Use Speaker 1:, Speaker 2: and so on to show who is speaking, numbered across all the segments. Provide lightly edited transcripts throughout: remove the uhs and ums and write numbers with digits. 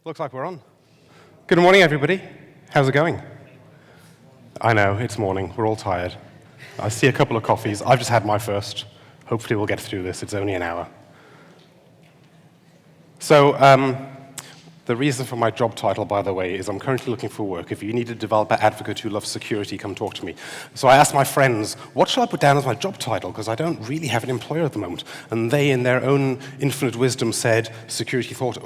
Speaker 1: Looks like we're on. Good morning, everybody. How's it going? I know, it's morning. We're all tired. I see a couple of coffees. I've just had my first. Hopefully we'll get through this. It's only an hour. So, the reason for my job title, by the way, is I'm currently looking for work. If you need a developer advocate who loves security, come talk to me. So I asked my friends, what shall I put down as my job title? Because I don't really have an employer at the moment. And they, in their own infinite wisdom, said security thought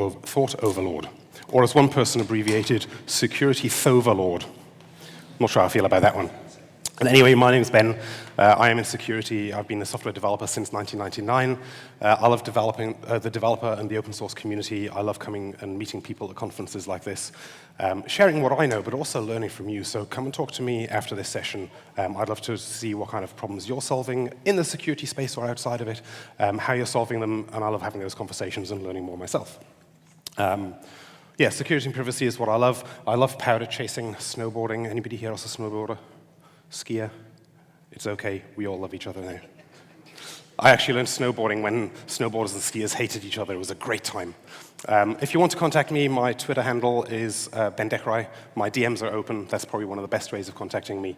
Speaker 1: overlord. Or as one person abbreviated, security thoverlord. Not sure how I feel about that one. And anyway, my name's Ben. I am in security. I've been a software developer since 1999. I love developing the developer and the open source community. I love coming and meeting people at conferences like this, sharing what I know, but also learning from you. So come and talk to me after this session. I'd love to see what kind of problems you're solving in the security space or outside of it, how you're solving them, and I love having those conversations and learning more myself. Yeah, security and privacy is what I love. I love powder chasing, snowboarding. Anybody here else a snowboarder? Skier? It's okay, we all love each other now. I actually learned snowboarding when snowboarders and skiers hated each other. It was a great time. If you want to contact me, my Twitter handle is Ben Dechrai. My DMs are open. That's probably one of the best ways of contacting me.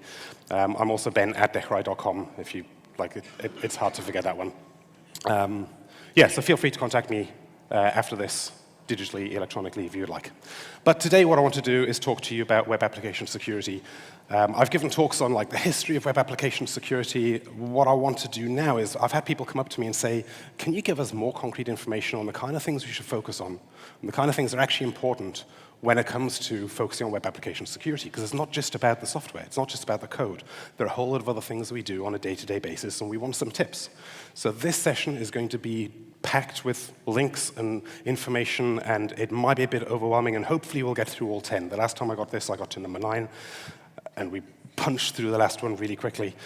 Speaker 1: I'm also ben@dechrai.com. If you like it, it's hard to forget that one. Yeah, so feel free to contact me after this, digitally, electronically, if you would like. But today what I want to do is talk to you about web application security. I've given talks on the history of web application security. What I want to do now is I've had people come up to me and say, can you give us more concrete information on the kind of things we should focus on, and the kind of things that are actually important when it comes to focusing on web application security? Because it's not just about the software. It's not just about the code. There are a whole lot of other things that we do on a day-to-day basis, and we want some tips. So this session is going to be packed with links and information, and it might be a bit overwhelming, and hopefully we'll get through all 10. The last time I got this, I got to number 9, and we punched through the last one really quickly.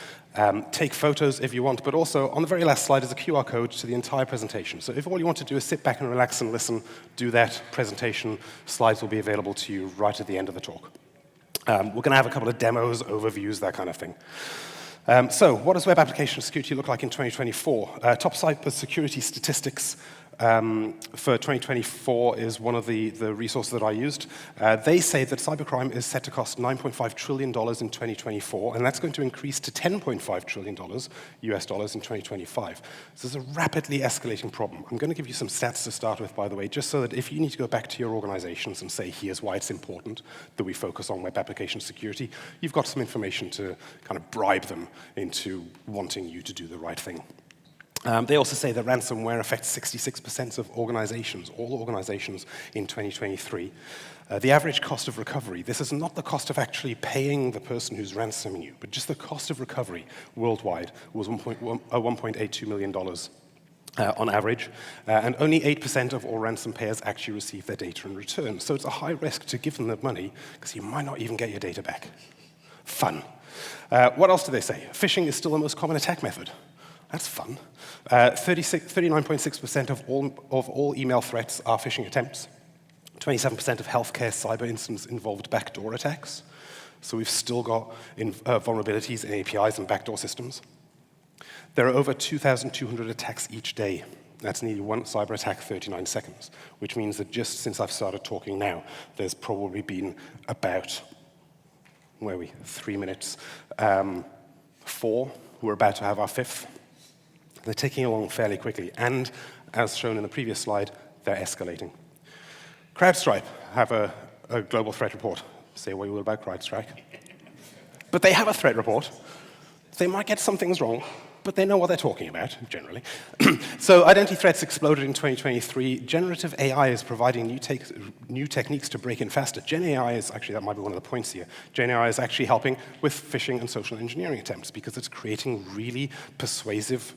Speaker 1: Take photos if you want, but also on the very last slide is a QR code to the entire presentation. So if all you want to do is sit back and relax and listen, do that. Presentation slides will be available to you right at the end of the talk. We're going to have a couple of demos, overviews, that kind of thing. So what does web application security look like in 2024? Top cybersecurity statistics for 2024 is one of the resources that I used. They say that cybercrime is set to cost $9.5 trillion in 2024, and that's going to increase to $10.5 trillion US dollars in 2025. So it's a rapidly escalating problem. I'm going to give you some stats to start with, by the way, just so that if you need to go back to your organizations and say, here's why it's important that we focus on web application security, you've got some information to kind of bribe them into wanting you to do the right thing. They also say that ransomware affects 66% of organizations, all organizations in 2023. The average cost of recovery, this is not the cost of actually paying the person who's ransoming you, but just the cost of recovery worldwide was $1.82 million on average, and only 8% of all ransom payers actually receive their data in return. So it's a high risk to give them the money because you might not even get your data back. Fun. What else do they say? Phishing is still the most common attack method. That's fun. 39.6% of all email threats are phishing attempts. 27% of healthcare cyber incidents involved backdoor attacks. So we've still got vulnerabilities in APIs and backdoor systems. There are over 2,200 attacks each day. That's nearly one cyber attack 39 seconds, which means that just since I've started talking now, there's probably been about, 3 minutes, 4. We're about to have our 5th. They're ticking along fairly quickly, and as shown in the previous slide, they're escalating. CrowdStrike have a global threat report. Say what you will about CrowdStrike. But they have a threat report. They might get some things wrong, but they know what they're talking about, generally. So identity threats exploded in 2023. Generative AI is providing new techniques to break in faster. Gen AI is actually, that might be one of the points here. Gen AI is actually helping with phishing and social engineering attempts because it's creating really persuasive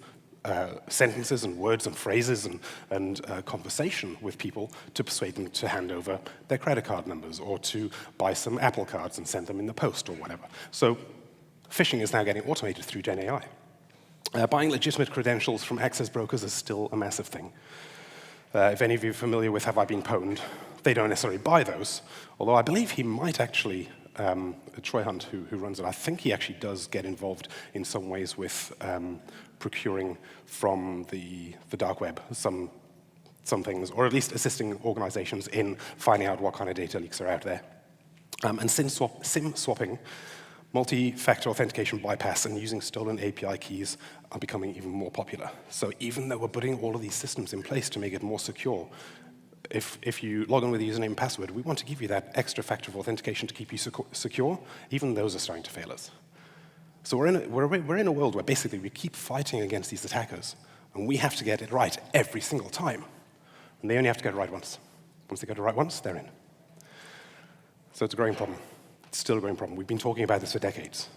Speaker 1: sentences and words and phrases and conversation with people to persuade them to hand over their credit card numbers or to buy some Apple cards and send them in the post or whatever. So phishing is now getting automated through Gen AI. Buying legitimate credentials from access brokers is still a massive thing. If any of you are familiar with Have I Been Pwned, they don't necessarily buy those, although I believe he might actually, Troy Hunt, who runs it, I think he actually does get involved in some ways with procuring from the dark web some some things, or at least assisting organizations in finding out what kind of data leaks are out there. And SIM swapping, multi-factor authentication bypass, and using stolen API keys are becoming even more popular. So even though we're putting all of these systems in place to make it more secure, if you log in with a username and password, we want to give you that extra factor of authentication to keep you secure. Even those are starting to fail us. So we're in a world where basically we keep fighting against these attackers, and we have to get it right every single time. And they only have to get it right once. Once they get it right once, they're in. So it's a growing problem. It's still a growing problem. We've been talking about this for decades.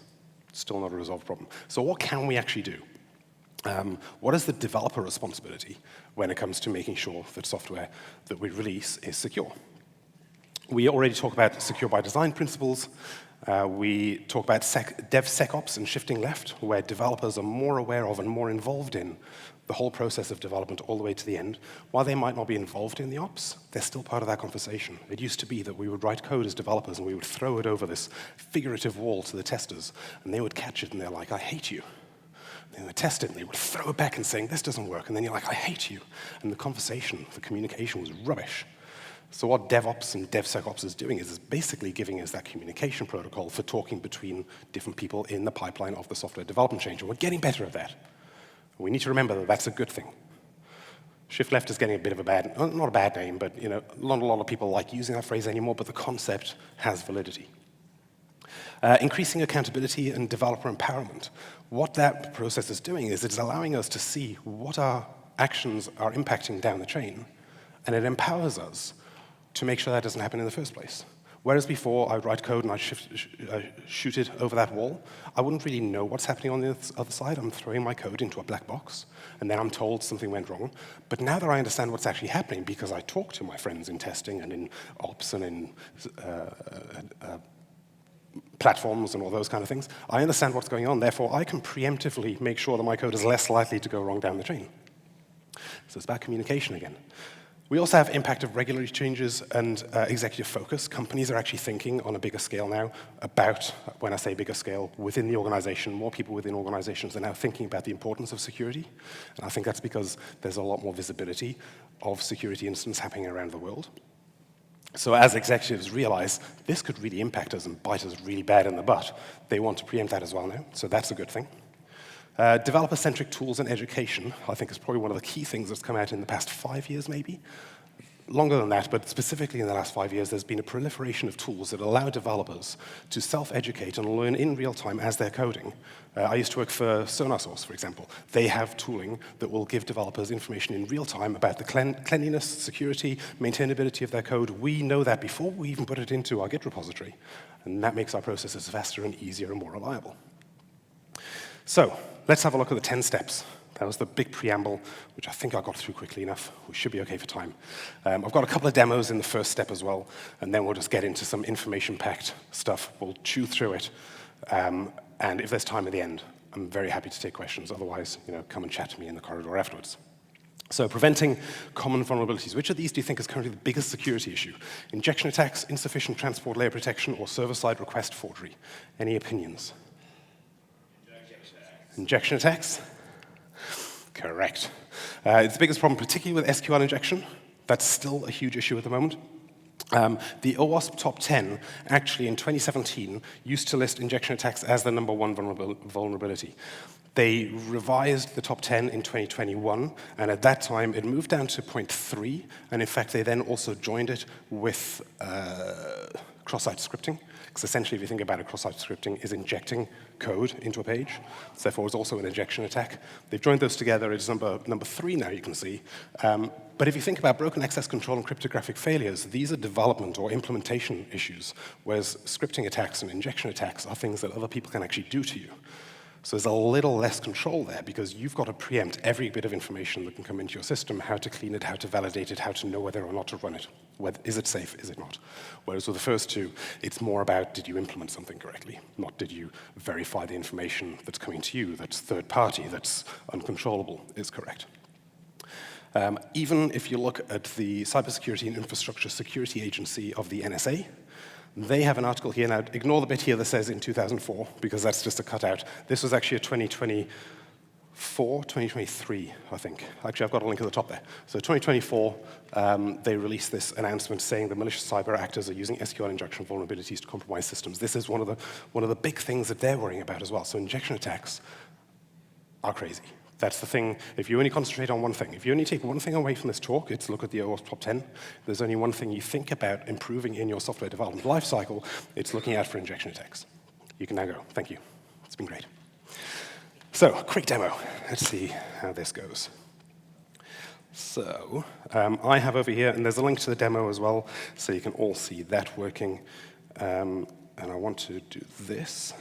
Speaker 1: It's still not a resolved problem. So what can we actually do? What is the developer responsibility when it comes to making sure that software that we release is secure? We already talk about secure by design principles. We talk about DevSecOps and shifting left, where developers are more aware of and more involved in the whole process of development all the way to the end. While they might not be involved in the ops, they're still part of that conversation. It used to be that we would write code as developers and we would throw it over this figurative wall to the testers, and they would catch it and they're like, I hate you. They would test it and they would throw it back and saying, this doesn't work, and then you're like, I hate you. And the conversation, the communication was rubbish. So what DevOps and DevSecOps is doing is basically giving us that communication protocol for talking between different people in the pipeline of the software development change, and we're getting better at that. We need to remember that that's a good thing. Shift left is getting a bit of a bad, not a bad name, but not a lot of people like using that phrase anymore, but the concept has validity. Increasing accountability and developer empowerment. What that process is doing is it's allowing us to see what our actions are impacting down the chain, and it empowers us to make sure that doesn't happen in the first place. Whereas before, I would write code and I'd shoot it over that wall, I wouldn't really know what's happening on the other side. I'm throwing my code into a black box, and then I'm told something went wrong. But now that I understand what's actually happening, because I talk to my friends in testing and in ops and in platforms and all those kind of things, I understand what's going on. Therefore, I can preemptively make sure that my code is less likely to go wrong down the chain. So it's about communication again. We also have impact of regulatory changes and executive focus. Companies are actually thinking on a bigger scale now about, when I say bigger scale, within the organization. More people within organizations are now thinking about the importance of security. And I think that's because there's a lot more visibility of security incidents happening around the world. So as executives realize this could really impact us and bite us really bad in the butt, they want to preempt that as well now. So that's a good thing. Developer-centric tools and education, I think, is probably one of the key things that's come out in the past 5 years, maybe. Longer than that, but specifically in the last 5 years, there's been a proliferation of tools that allow developers to self-educate and learn in real time as they're coding. I used to work for SonarSource, for example. They have tooling that will give developers information in real time about the cleanliness, security, maintainability of their code. We know that before we even put it into our Git repository, and that makes our processes faster and easier and more reliable. So let's have a look at the 10 steps. That was the big preamble, which I think I got through quickly enough. We should be okay for time. I've got a couple of demos in the first step as well, and then we'll just get into some information-packed stuff. We'll chew through it, and if there's time at the end, I'm very happy to take questions. Otherwise, come and chat to me in the corridor afterwards. So preventing common vulnerabilities. Which of these do you think is currently the biggest security issue? Injection attacks, insufficient transport layer protection, or server-side request forgery? Any opinions? Injection attacks? Correct. It's the biggest problem, particularly with SQL injection. That's still a huge issue at the moment. The OASP top 10, actually in 2017, used to list injection attacks as the #1 vulnerability. They revised the top 10 in 2021, and at that time it moved down to 0.3, and in fact they then also joined it with cross-site scripting, because essentially if you think about it, cross-site scripting is injecting code into a page, so therefore it's also an injection attack. They've joined those together, it's number 3 now, you can see. But if you think about broken access control and cryptographic failures, these are development or implementation issues, whereas scripting attacks and injection attacks are things that other people can actually do to you. So there's a little less control there because you've got to preempt every bit of information that can come into your system, how to clean it, how to validate it, how to know whether or not to run it. Is it safe, is it not? Whereas with the first two, it's more about did you implement something correctly, not did you verify the information that's coming to you, that's third party, that's uncontrollable, is correct. Even if you look at the Cybersecurity and Infrastructure Security Agency of the NSA, they have an article here. Now, ignore the bit here that says in 2004, because that's just a cutout. This was actually a 2021 2023, I think. Actually, I've got a link at the top there. So 2024, they released this announcement saying the malicious cyber actors are using SQL injection vulnerabilities to compromise systems. This is one of the big things that they're worrying about as well. So injection attacks are crazy. That's the thing. If you only concentrate on one thing, if you only take one thing away from this talk, it's look at the OWASP top 10. There's only one thing you think about improving in your software development lifecycle. It's looking out for injection attacks. You can now go. Thank you. It's been great. So, quick demo. Let's see how this goes. So, I have over here, and there's a link to the demo as well, so you can all see that working. And I want to do this.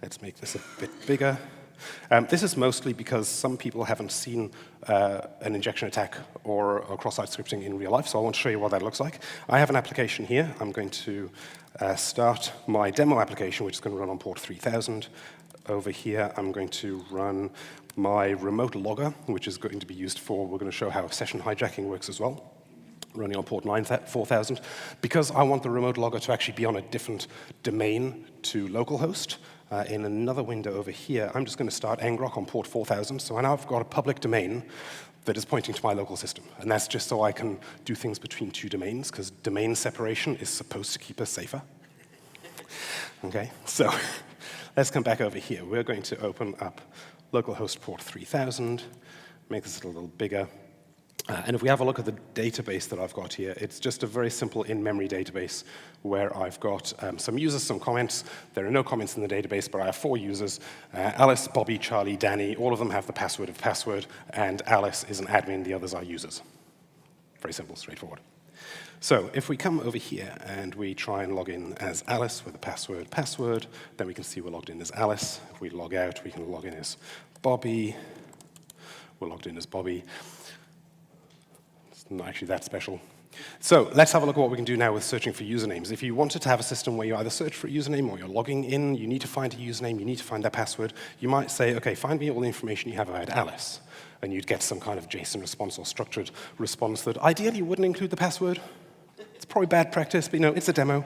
Speaker 1: Let's make this a bit bigger. This is mostly because some people haven't seen an injection attack or cross-site scripting in real life, so I want to show you what that looks like. I have an application here. I'm going to start my demo application, which is going to run on port 3000. Over here, I'm going to run my remote logger, which is going to be used for, we're going to show how session hijacking works as well, running on port 4000. Because I want the remote logger to actually be on a different domain to localhost, in another window over here, I'm just going to start ngrok on port 4000. So now I've got a public domain that is pointing to my local system. And that's just so I can do things between two domains, because domain separation is supposed to keep us safer. Okay, so let's come back over here. We're going to open up localhost port 3000, make this a little bigger. And if we have a look at the database that I've got here, it's just a very simple in-memory database where I've got some users, some comments. There are no comments in the database, but I have 4 users, Alice, Bobby, Charlie, Danny. All of them have the password of password, and Alice is an admin. The others are users. Very simple, straightforward. So if we come over here and we try and log in as Alice with the password, then we can see we're logged in as Alice. If we log out, we can log in as Bobby. We're logged in as Bobby. It's not actually that special. So let's have a look at what we can do now with searching for usernames. If you wanted to have a system where you either search for a username or you're logging in, you need to find a username, you need to find their password, you might say, okay, find me all the information you have about Alice. And you'd get some kind of JSON response or structured response that ideally wouldn't include the password. It's probably bad practice, but it's a demo.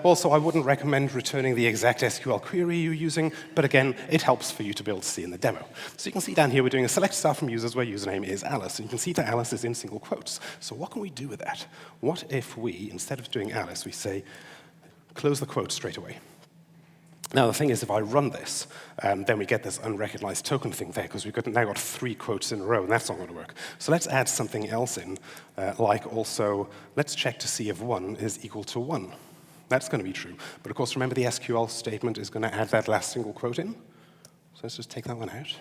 Speaker 1: Also, I wouldn't recommend returning the exact SQL query you're using, but again, it helps for you to be able to see in the demo. So you can see down here, we're doing a select star from users where username is Alice, and you can see that Alice is in single quotes. So what can we do with that? What if we, instead of doing Alice, we say, close the quotes straight away? Now, the thing is, if I run this, then we get this unrecognized token thing there, because we've now got 3 quotes in a row, and that's not going to work. So let's add something else in, like also, let's check to see if 1 is equal to 1. That's going to be true. But of course, remember the SQL statement is going to add that last single quote in. So let's just take that one out.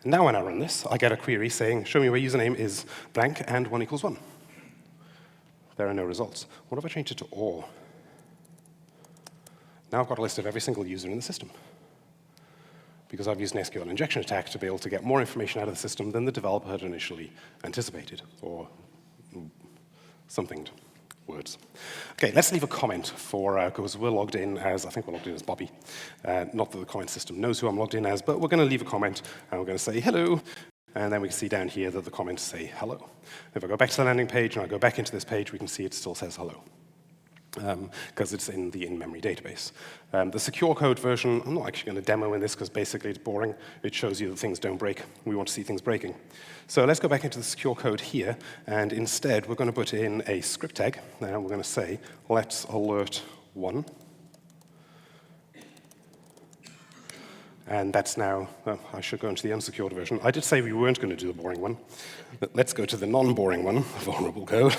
Speaker 1: And now when I run this, I get a query saying, show me where username is blank and 1 equals 1. There are no results. What if I change it to OR? Now I've got a list of every single user in the system, because I've used an SQL injection attack to be able to get more information out of the system than the developer had initially anticipated, or something words. Okay, let's leave a comment for, because we're logged in as, I think we're logged in as Bobby. Not that the comment system knows who I'm logged in as, but we're going to leave a comment, and we're going to say hello, and then we can see down here that the comments say hello. If I go back to the landing page and I go back into this page, we can see it still says hello, because it's in the in-memory database. The secure code version, I'm not actually going to demo in this because basically it's boring. It shows you that things don't break. We want to see things breaking. So let's go back into the secure code here, and instead we're going to put in a script tag. Now we're going to say, let's alert 1. And that's now, well, I should go into the unsecured version. I did say we weren't going to do the boring one. But let's go to the non-boring one, vulnerable code.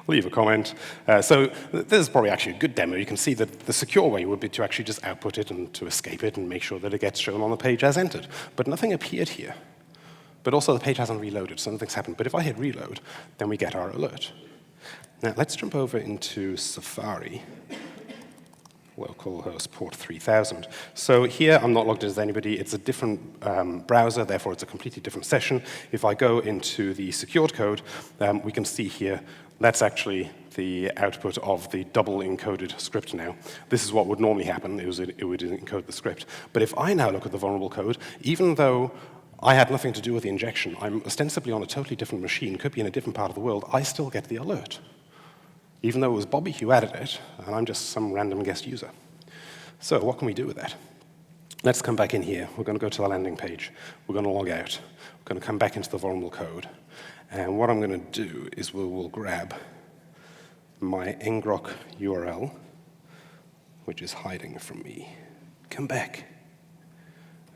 Speaker 1: Leave a comment. So this is probably actually a good demo. You can see that the secure way would be to actually just output it and to escape it and make sure that it gets shown on the page as entered. But nothing appeared here. But also the page hasn't reloaded, so nothing's happened. But if I hit reload, then we get our alert. Now let's jump over into Safari. Localhost port 3000. So here, I'm not logged in as anybody. It's a different browser, therefore it's a completely different session. If I go into the secured code, we can see here, that's actually the output of the double encoded script now. This is what would normally happen. It would encode the script. But if I now look at the vulnerable code, even though I had nothing to do with the injection, I'm ostensibly on a totally different machine, could be in a different part of the world, I still get the alert, even though it was Bobby who added it, and I'm just some random guest user. So what can we do with that? Let's come back in here. We're going to go to the landing page. We're going to log out. We're going to come back into the vulnerable code. And what I'm going to do is we'll grab my ngrok URL, which is hiding from me. Come back.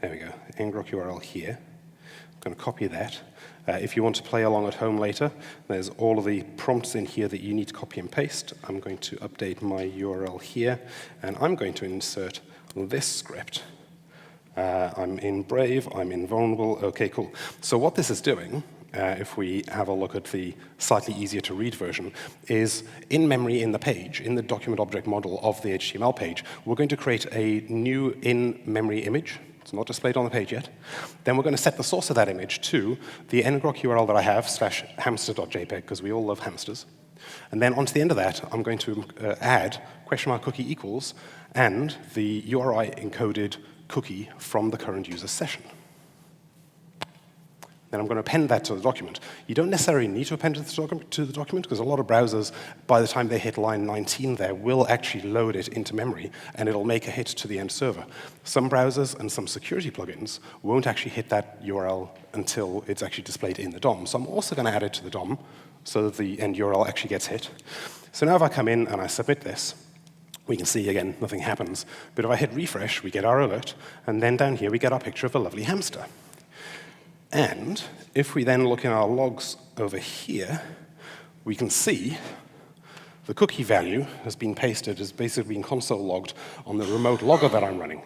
Speaker 1: There we go, ngrok URL here. I'm going to copy that. If you want to play along at home later, there's all of the prompts in here that you need to copy and paste. I'm going to update my URL here, and I'm going to insert this script. I'm in Brave, I'm in Vulnerable. OK, cool. So what this is doing, if we have a look at the slightly easier to read version, is in memory in the page, in the document object model of the HTML page, we're going to create a new in-memory image. It's not displayed on the page yet. Then we're going to set the source of that image to the ngrok URL that I have, /hamster.jpg, because we all love hamsters. And then onto the end of that, I'm going to add !cookie equals and the URI encoded cookie from the current user session. Then I'm going to append that to the document. You don't necessarily need to append it to the document, because a lot of browsers, by the time they hit line 19 there, will actually load it into memory, and it'll make a hit to the end server. Some browsers and some security plugins won't actually hit that URL until it's actually displayed in the DOM. So I'm also going to add it to the DOM so that the end URL actually gets hit. So now if I come in and I submit this, we can see, again, nothing happens. But if I hit refresh, we get our alert, and then down here we get our picture of a lovely hamster. And if we then look in our logs over here, we can see the cookie value has been pasted, has basically been console logged on the remote logger that I'm running.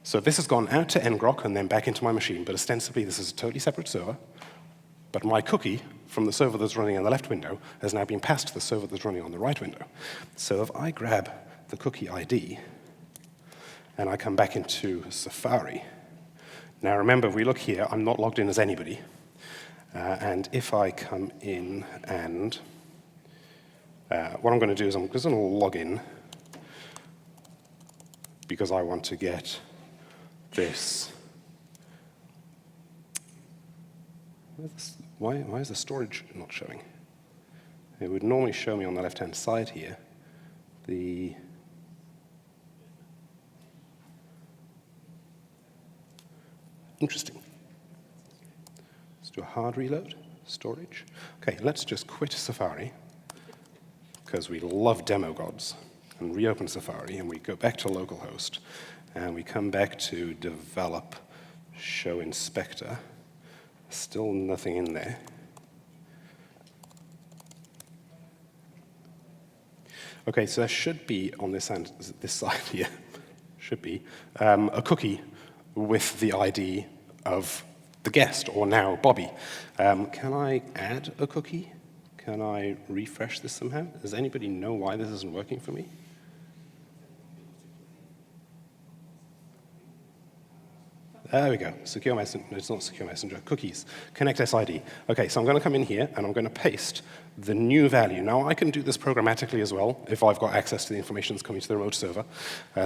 Speaker 1: So this has gone out to ngrok and then back into my machine, but ostensibly this is a totally separate server. But my cookie from the server that's running in the left window has now been passed to the server that's running on the right window. So if I grab the cookie ID and I come back into Safari, now remember, if we look here, I'm not logged in as anybody. And if I come in and what I'm going to do is I'm just going to log in because I want to get this. Why is the storage not showing? It would normally show me on the left-hand side here the interesting. Let's do a hard reload, storage. OK, let's just quit Safari, because we love demo gods, and reopen Safari, and we go back to localhost, and we come back to develop, show inspector. Still nothing in there. OK, so there should be on this side here, should be a cookie with the ID of the guest, or now Bobby. Can I add a cookie? Can I refresh this somehow? Does anybody know why this isn't working for me? There we go. Secure Messenger. No, it's not Secure Messenger. Cookies. Connect SID. OK, so I'm going to come in here, and I'm going to paste the new value. Now, I can do this programmatically as well if I've got access to the information that's coming to the remote server.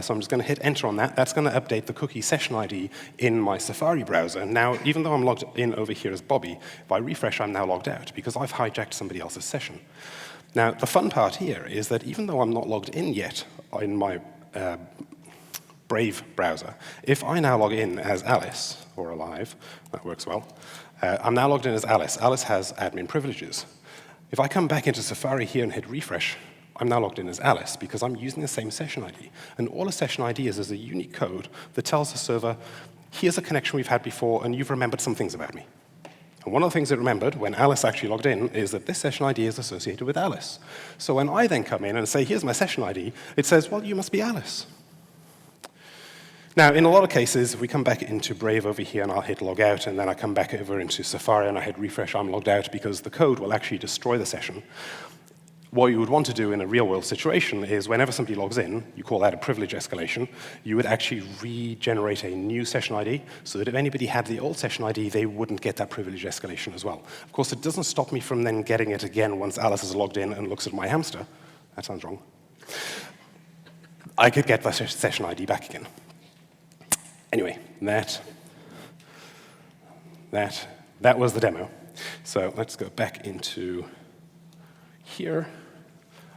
Speaker 1: So I'm just going to hit enter on that. That's going to update the cookie session ID in my Safari browser. Now, even though I'm logged in over here as Bobby, if I refresh, I'm now logged out because I've hijacked somebody else's session. Now, the fun part here is that even though I'm not logged in yet in my Brave browser, if I now log in as Alice, or Alive, that works well, I'm now logged in as Alice. Alice has admin privileges. If I come back into Safari here and hit refresh, I'm now logged in as Alice because I'm using the same session ID. And all a session ID is a unique code that tells the server, here's a connection we've had before, and you've remembered some things about me. And one of the things it remembered when Alice actually logged in is that this session ID is associated with Alice. So when I then come in and say, here's my session ID, it says, well, you must be Alice. Now, in a lot of cases, if we come back into Brave over here, and I'll hit log out, and then I come back over into Safari, and I hit refresh, I'm logged out, because the code will actually destroy the session. What you would want to do in a real-world situation is whenever somebody logs in, you call that a privilege escalation, you would actually regenerate a new session ID, so that if anybody had the old session ID, they wouldn't get that privilege escalation as well. Of course, it doesn't stop me from then getting it again once Alice is logged in and looks at my hamster. That sounds wrong. I could get that session ID back again. Anyway, that was the demo. So let's go back into here.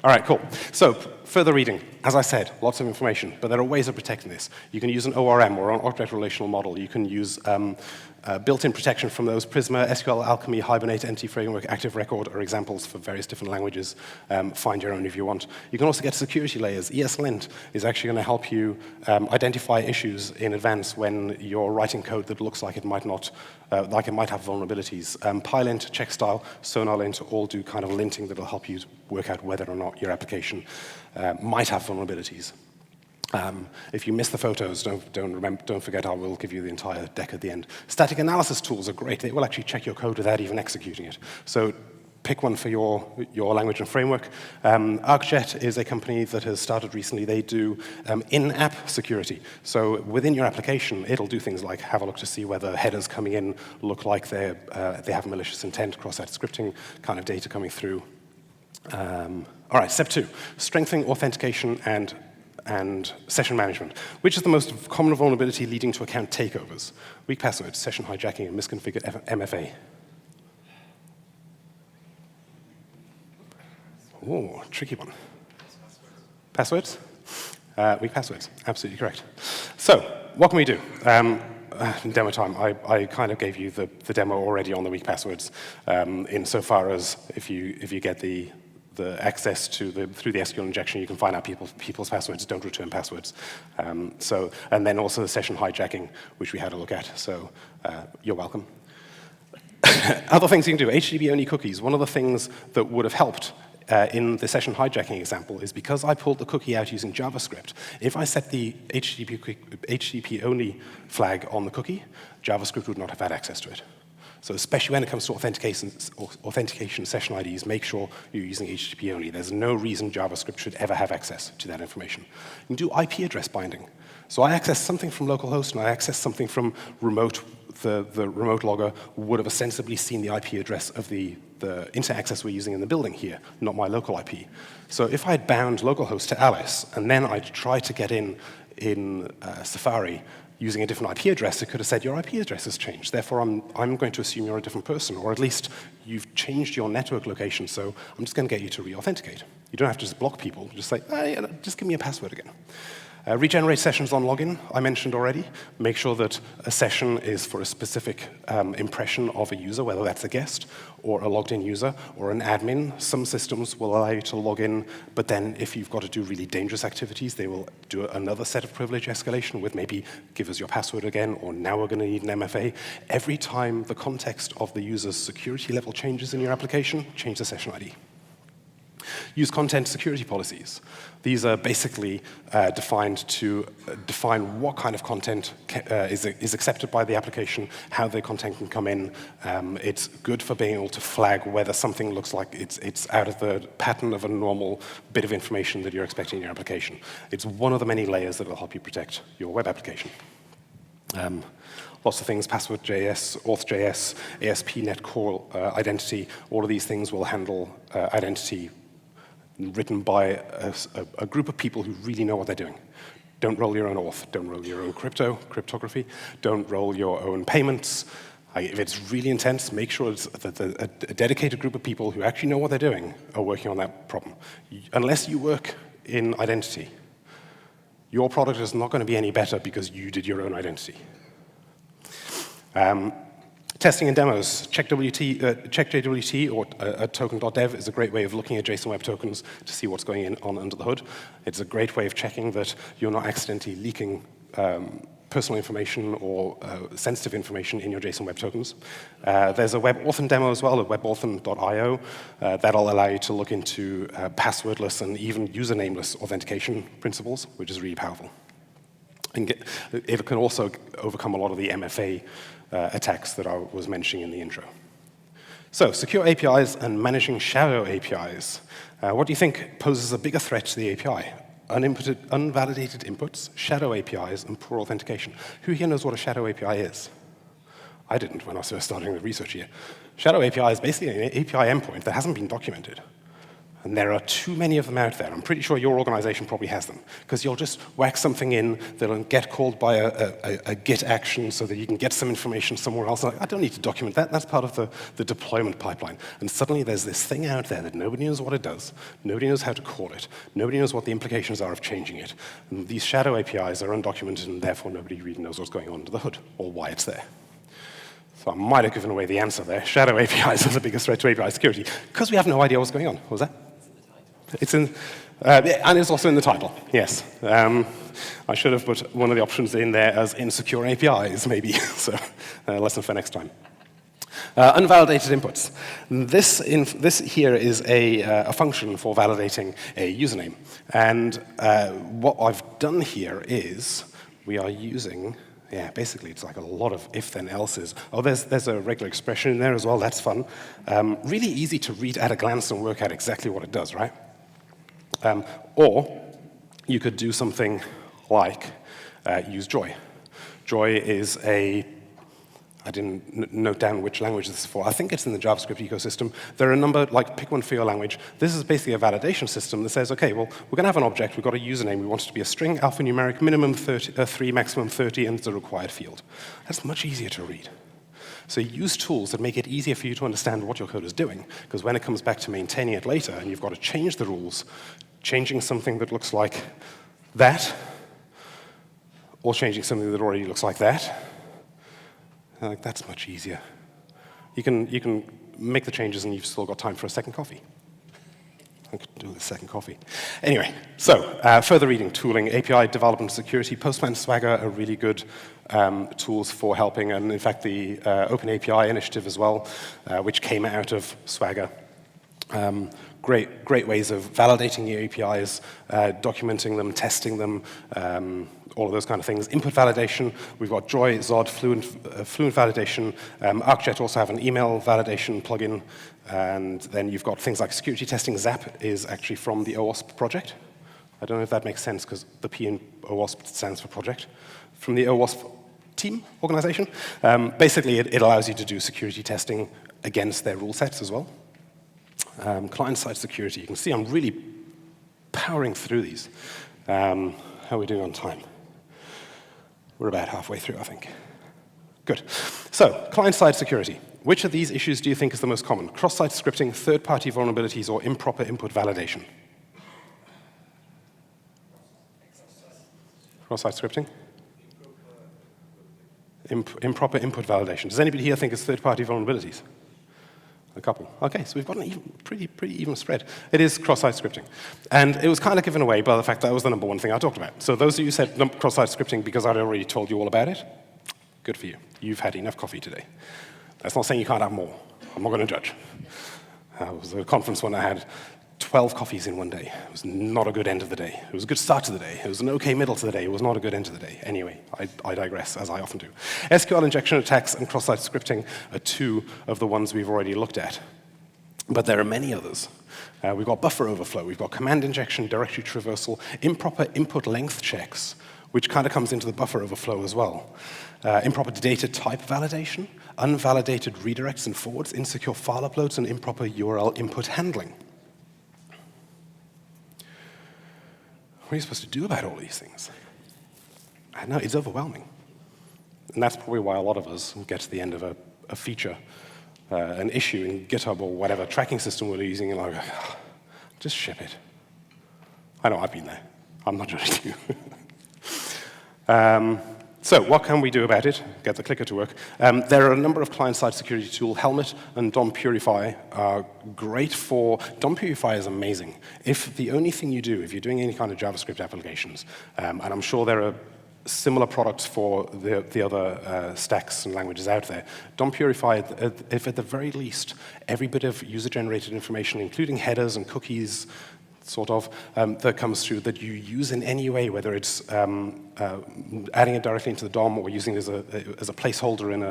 Speaker 1: All right, cool. So further reading. As I said, lots of information, but there are ways of protecting this. You can use an ORM, or an object relational model. You can use built-in protection from those. Prisma, SQL, Alchemy, Hibernate, Entity Framework, Active Record are examples for various different languages. Find your own if you want. You can also get security layers. ESLint is actually going to help you identify issues in advance when you're writing code that looks like it might not, like it might have vulnerabilities. PyLint, Checkstyle, SonarLint all do kind of linting that will help you work out whether or not your application might have vulnerabilities. If you miss the photos, don't forget I will give you the entire deck at the end. Static analysis tools are great. They will actually check your code without even executing it. So pick one for your language and framework. ArcJet is a company that has started recently. They do in-app security. So within your application, it'll do things like have a look to see whether headers coming in look like they have malicious intent, cross-site scripting kind of data coming through. All right, step 2, strengthening authentication and session management. Which is the most common vulnerability leading to account takeovers? Weak passwords, session hijacking, and misconfigured MFA. Oh, tricky one. Passwords? Weak passwords, absolutely correct. So, what can we do? In demo time, I kind of gave you the demo already on the weak passwords, insofar as if you get the access to through the SQL injection, you can find out people's passwords, don't return passwords. And then also the session hijacking, which we had a look at. So you're welcome. Other things you can do, HTTP-only cookies. One of the things that would have helped in the session hijacking example is because I pulled the cookie out using JavaScript. If I set the HTTP-only flag on the cookie, JavaScript would not have had access to it. So especially when it comes to authentication session IDs, make sure you're using HTTP only. There's no reason JavaScript should ever have access to that information. You can do IP address binding. So I access something from localhost and I access something from remote. The remote logger would have ostensibly seen the IP address of the internet access we're using in the building here, not my local IP. So if I'd bound localhost to Alice and then I'd try to get in Safari, using a different IP address, it could have said your IP address has changed. Therefore, I'm going to assume you're a different person, or at least you've changed your network location, so I'm just going to get you to re-authenticate. You don't have to just block people. Just say, hey, just give me a password again. Regenerate sessions on login, I mentioned already. Make sure that a session is for a specific impression of a user, whether that's a guest or a logged-in user or an admin. Some systems will allow you to log in, but then if you've got to do really dangerous activities, they will do another set of privilege escalation with maybe give us your password again, or now we're going to need an MFA. Every time the context of the user's security level changes in your application, change the session ID. Use content security policies. These are basically defined to define what kind of content is accepted by the application, how the content can come in. It's good for being able to flag whether something looks like it's out of the pattern of a normal bit of information that you're expecting in your application. It's one of the many layers that will help you protect your web application. Lots of things, password.js, auth.js, ASP.NET Core identity, all of these things will handle identity written by a group of people who really know what they're doing. Don't roll your own auth, don't roll your own cryptography, don't roll your own payments. If it's really intense, make sure that a dedicated group of people who actually know what they're doing are working on that problem. Unless you work in identity, your product is not going to be any better because you did your own identity. Testing and demos. CheckJWT or token.dev is a great way of looking at JSON Web Tokens to see what's going on under the hood. It's a great way of checking that you're not accidentally leaking personal information or sensitive information in your JSON Web Tokens. There's a WebAuthn demo as well at webauthn.io. That'll allow you to look into passwordless and even usernameless authentication principles, which is really powerful. And it can also overcome a lot of the MFA attacks that I was mentioning in the intro. So, secure APIs and managing shadow APIs. What do you think poses a bigger threat to the API? Unvalidated inputs, shadow APIs, and poor authentication. Who here knows what a shadow API is? I didn't when I was first starting the research here. Shadow API is basically an API endpoint that hasn't been documented. And there are too many of them out there. I'm pretty sure your organization probably has them. Because you'll just whack something in, they'll get called by a Git action so that you can get some information somewhere else. Like, I don't need to document that. That's part of the deployment pipeline. And suddenly there's this thing out there that nobody knows what it does. Nobody knows how to call it. Nobody knows what the implications are of changing it. And these shadow APIs are undocumented, and therefore nobody really knows what's going on under the hood or why it's there. So I might have given away the answer there. Shadow APIs are the biggest threat to API security because we have no idea what's going on. What was that? It's in, and it's also in the title, yes. I should have put one of the options in there as insecure APIs, maybe, so lesson for next time. Unvalidated inputs. This here is a function for validating a username. And what I've done here is we are using, yeah, basically it's like a lot of if-then-else's. Oh, there's a regular expression in there as well, that's fun. Really easy to read at a glance and work out exactly what it does, right? Or you could do something like use Joy. Joy is I didn't note down which language this is for. I think it's in the JavaScript ecosystem. There are a number, like pick one for your language. This is basically a validation system that says, okay, well, we're going to have an object. We've got a username. We want it to be a string, alphanumeric, minimum 3, maximum 30, and it's a required field. That's much easier to read. So use tools that make it easier for you to understand what your code is doing, because when it comes back to maintaining it later and you've got to change the rules, changing something that looks like that, or changing something that already looks like that, that's much easier. You can make the changes and you've still got time for a second coffee. I could do a second coffee. Anyway, so further reading, tooling, API development security, Postman, Swagger are really good tools for helping, and in fact the Open API initiative as well, which came out of Swagger. Great ways of validating your APIs, documenting them, testing them, all of those kind of things. Input validation, we've got Joy, Zod, Fluent validation. ArcJet also have an email validation plugin. And then you've got things like security testing. Zap is actually from the OASP project. I don't know if that makes sense because the P in OASP stands for project. From the OASP team organization. Basically, it allows you to do security testing against their rule sets as well. Client-side security. You can see I'm really powering through these. How are we doing on time? We're about halfway through, I think. Good. So, client-side security. Which of these issues do you think is the most common? Cross-site scripting, third-party vulnerabilities, or improper input validation? Cross-site scripting? Improper input validation. Does anybody here think it's third-party vulnerabilities? A couple. Okay, so we've got an pretty even spread. It is cross-site scripting. And it was kind of given away by the fact that was the number one thing I talked about. So those of you who said cross-site scripting because I'd already told you all about it, good for you. You've had enough coffee today. That's not saying you can't have more. I'm not going to judge. It was a conference when I had 12 coffees in one day. It was not a good end of the day. It was a good start to the day. It was an okay middle to the day. It was not a good end to the day. Anyway, I digress, as I often do. SQL injection attacks and cross-site scripting are two of the ones we've already looked at. But there are many others. We've got buffer overflow. We've got command injection, directory traversal, improper input length checks, which kind of comes into the buffer overflow as well. Improper data type validation, unvalidated redirects and forwards, insecure file uploads, and improper URL input handling. What are you supposed to do about all these things? I know, it's overwhelming. And that's probably why a lot of us get to the end of a feature, an issue in GitHub or whatever tracking system we're using, and like, just ship it. I know, I've been there. I'm not judging you. So what can we do about it? Get the clicker to work. There are a number of client-side security tools. Helmet and DOM Purify are great for... DOM Purify is amazing. If the only thing you do, if you're doing any kind of JavaScript applications, and I'm sure there are similar products for the other stacks and languages out there, DOM Purify, if at the very least, every bit of user-generated information, including headers and cookies, sort of, that comes through that you use in any way, whether it's adding it directly into the DOM or using it as a placeholder in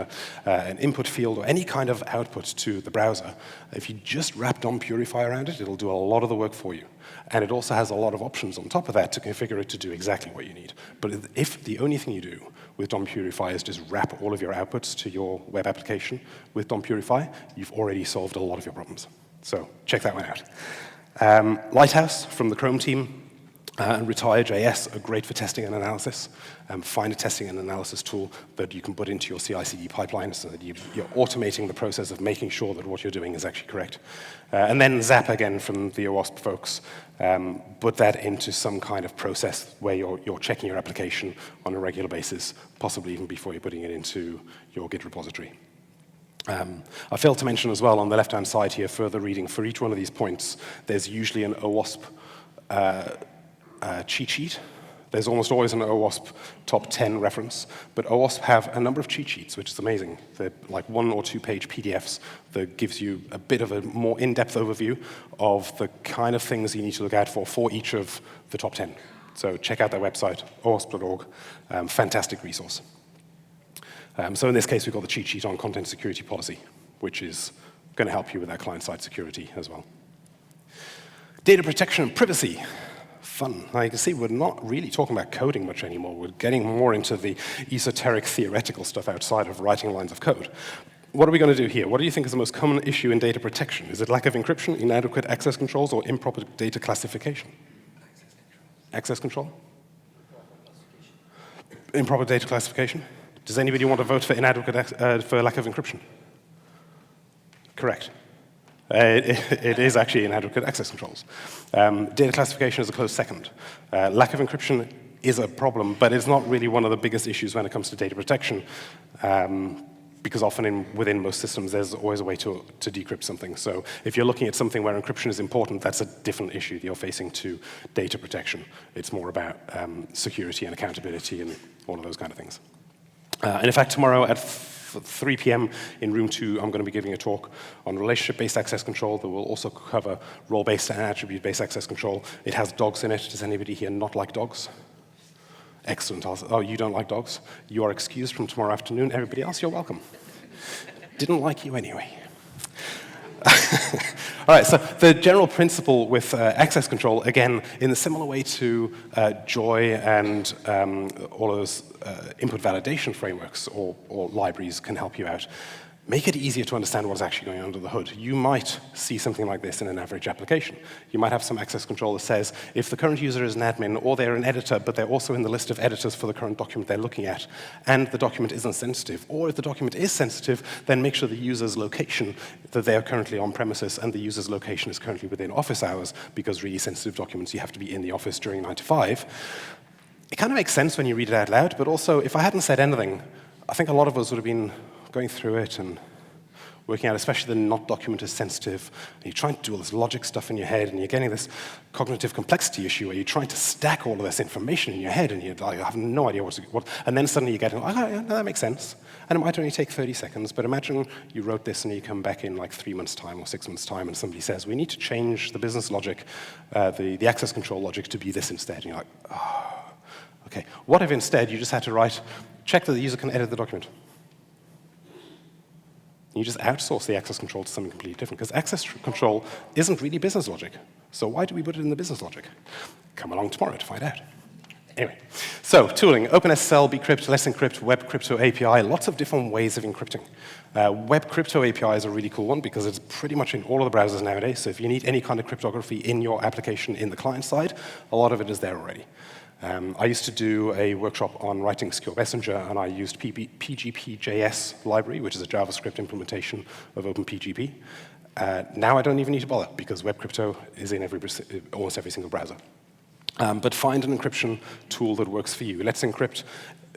Speaker 1: an input field or any kind of output to the browser. If you just wrap DOM Purify around it, it'll do a lot of the work for you. And it also has a lot of options on top of that to configure it to do exactly what you need. But if the only thing you do with DOM Purify is just wrap all of your outputs to your web application with DOM Purify, you've already solved a lot of your problems. So check that one out. Lighthouse from the Chrome team and Retire.js are great for testing and analysis. Find a testing and analysis tool that you can put into your CI/CD pipeline so that you're automating the process of making sure that what you're doing is actually correct. And then Zap, again, from the OASP folks, put that into some kind of process where you're checking your application on a regular basis, possibly even before you're putting it into your Git repository. I failed to mention as well on the left-hand side here, further reading, for each one of these points, there's usually an OWASP cheat sheet. There's almost always an OWASP top 10 reference, but OWASP have a number of cheat sheets, which is amazing. They're like 1 or 2 page PDFs that gives you a bit of a more in-depth overview of the kind of things you need to look out for each of the top 10. So check out their website, owasp.org, fantastic resource. So in this case, we've got the cheat sheet on content security policy, which is going to help you with that client-side security as well. Data protection and privacy. Fun. Now you can see we're not really talking about coding much anymore. We're getting more into the esoteric theoretical stuff outside of writing lines of code. What are we going to do here? What do you think is the most common issue in data protection? Is it lack of encryption, inadequate access controls, or improper data classification? Access control? Improper data classification? Does anybody want to vote for inadequate for lack of encryption? Correct. It is actually inadequate access controls. Data classification is a close second. Lack of encryption is a problem, but it's not really one of the biggest issues when it comes to data protection, because often within most systems, there's always a way to decrypt something. So if you're looking at something where encryption is important, that's a different issue that you're facing to data protection. It's more about security and accountability and all of those kind of things. And in fact, tomorrow at 3 p.m. in room 2, I'm going to be giving a talk on relationship-based access control that will also cover role-based and attribute-based access control. It has dogs in it. Does anybody here not like dogs? Excellent. Oh, you don't like dogs? You are excused from tomorrow afternoon. Everybody else, you're welcome. Didn't like you anyway. All right, so the general principle with access control, again, in a similar way to Joy and all of those input validation frameworks or libraries can help you out, make it easier to understand what's actually going on under the hood. You might see something like this in an average application. You might have some access control that says, if the current user is an admin or they're an editor, but they're also in the list of editors for the current document they're looking at, and the document isn't sensitive, or if the document is sensitive, then make sure the user's location, that they're currently on premises, and the user's location is currently within office hours, because really sensitive documents, you have to be in the office during 9 to 5. It kind of makes sense when you read it out loud, but also, if I hadn't said anything, I think a lot of us would have been going through it and working out, especially the not document is sensitive, and you're trying to do all this logic stuff in your head, and you're getting this cognitive complexity issue where you're trying to stack all of this information in your head, and you have no idea what, and then suddenly you get, oh, yeah, that makes sense. And it might only take 30 seconds, but imagine you wrote this and you come back in like 3 months' time or 6 months' time, and somebody says, we need to change the business logic, the access control logic to be this instead. And you're like, oh, okay. What if instead you just had to write, check that the user can edit the document? You just outsource the access control to something completely different, because access control isn't really business logic. So why do we put it in the business logic? Come along tomorrow to find out. Anyway, so tooling, OpenSSL, bcrypt, Let's Encrypt, Web Crypto API, lots of different ways of encrypting. Web Crypto API is a really cool one because it's pretty much in all of the browsers nowadays. So if you need any kind of cryptography in your application in the client side, a lot of it is there already. I used to do a workshop on writing secure messenger, and I used PGP.js library, which is a JavaScript implementation of OpenPGP. Now I don't even need to bother, because Web Crypto is in almost every single browser. But find an encryption tool that works for you. Let's Encrypt.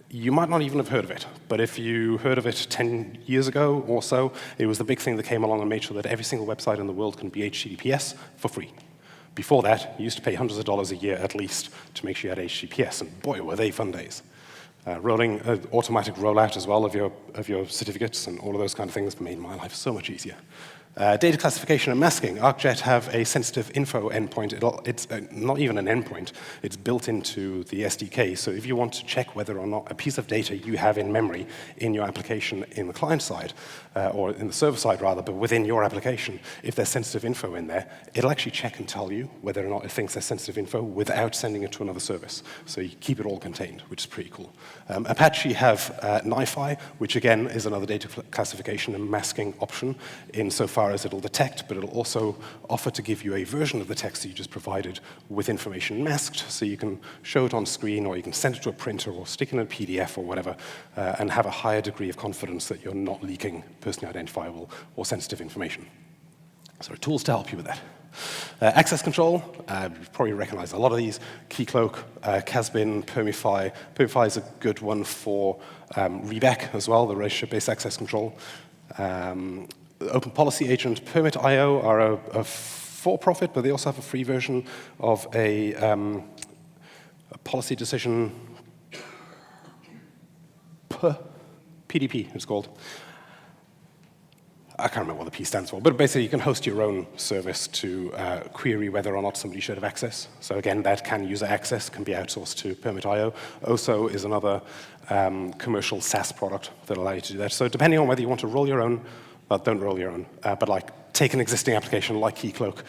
Speaker 1: You might not even have heard of it, but if you heard of it 10 years ago or so, it was the big thing that came along and made sure that every single website in the world can be HTTPS for free. Before that, you used to pay hundreds of dollars a year at least to make sure you had HTTPS, and boy, were they fun days. Rolling automatic rollout as well of your certificates and all of those kind of things made my life so much easier. Data classification and masking. ArcJet have a sensitive info endpoint. It's not even an endpoint. It's built into the SDK. So if you want to check whether or not a piece of data you have in memory in your application in the client side, or in the server side rather, but within your application, if there's sensitive info in there, it'll actually check and tell you whether or not it thinks there's sensitive info without sending it to another service. So you keep it all contained, which is pretty cool. Apache have NiFi, which again is another data classification and masking option insofar far as it'll detect, but it'll also offer to give you a version of the text that you just provided with information masked, so you can show it on screen, or you can send it to a printer, or stick it in a PDF, or whatever, and have a higher degree of confidence that you're not leaking personally identifiable or sensitive information. So there are tools to help you with that. Access control, you probably recognize a lot of these. Keycloak, Casbin, Permify. Permify is a good one for reback as well, the relationship-based access control. Open Policy Agent, Permit.io are a for-profit, but they also have a free version of a policy decision, PDP it's called. I can't remember what the P stands for, but basically you can host your own service to query whether or not somebody should have access. So again, that user access can be outsourced to Permit.io. OSO is another commercial SaaS product that allows you to do that. So depending on whether you want to roll your own, well, don't roll your own, but like take an existing application like Keycloak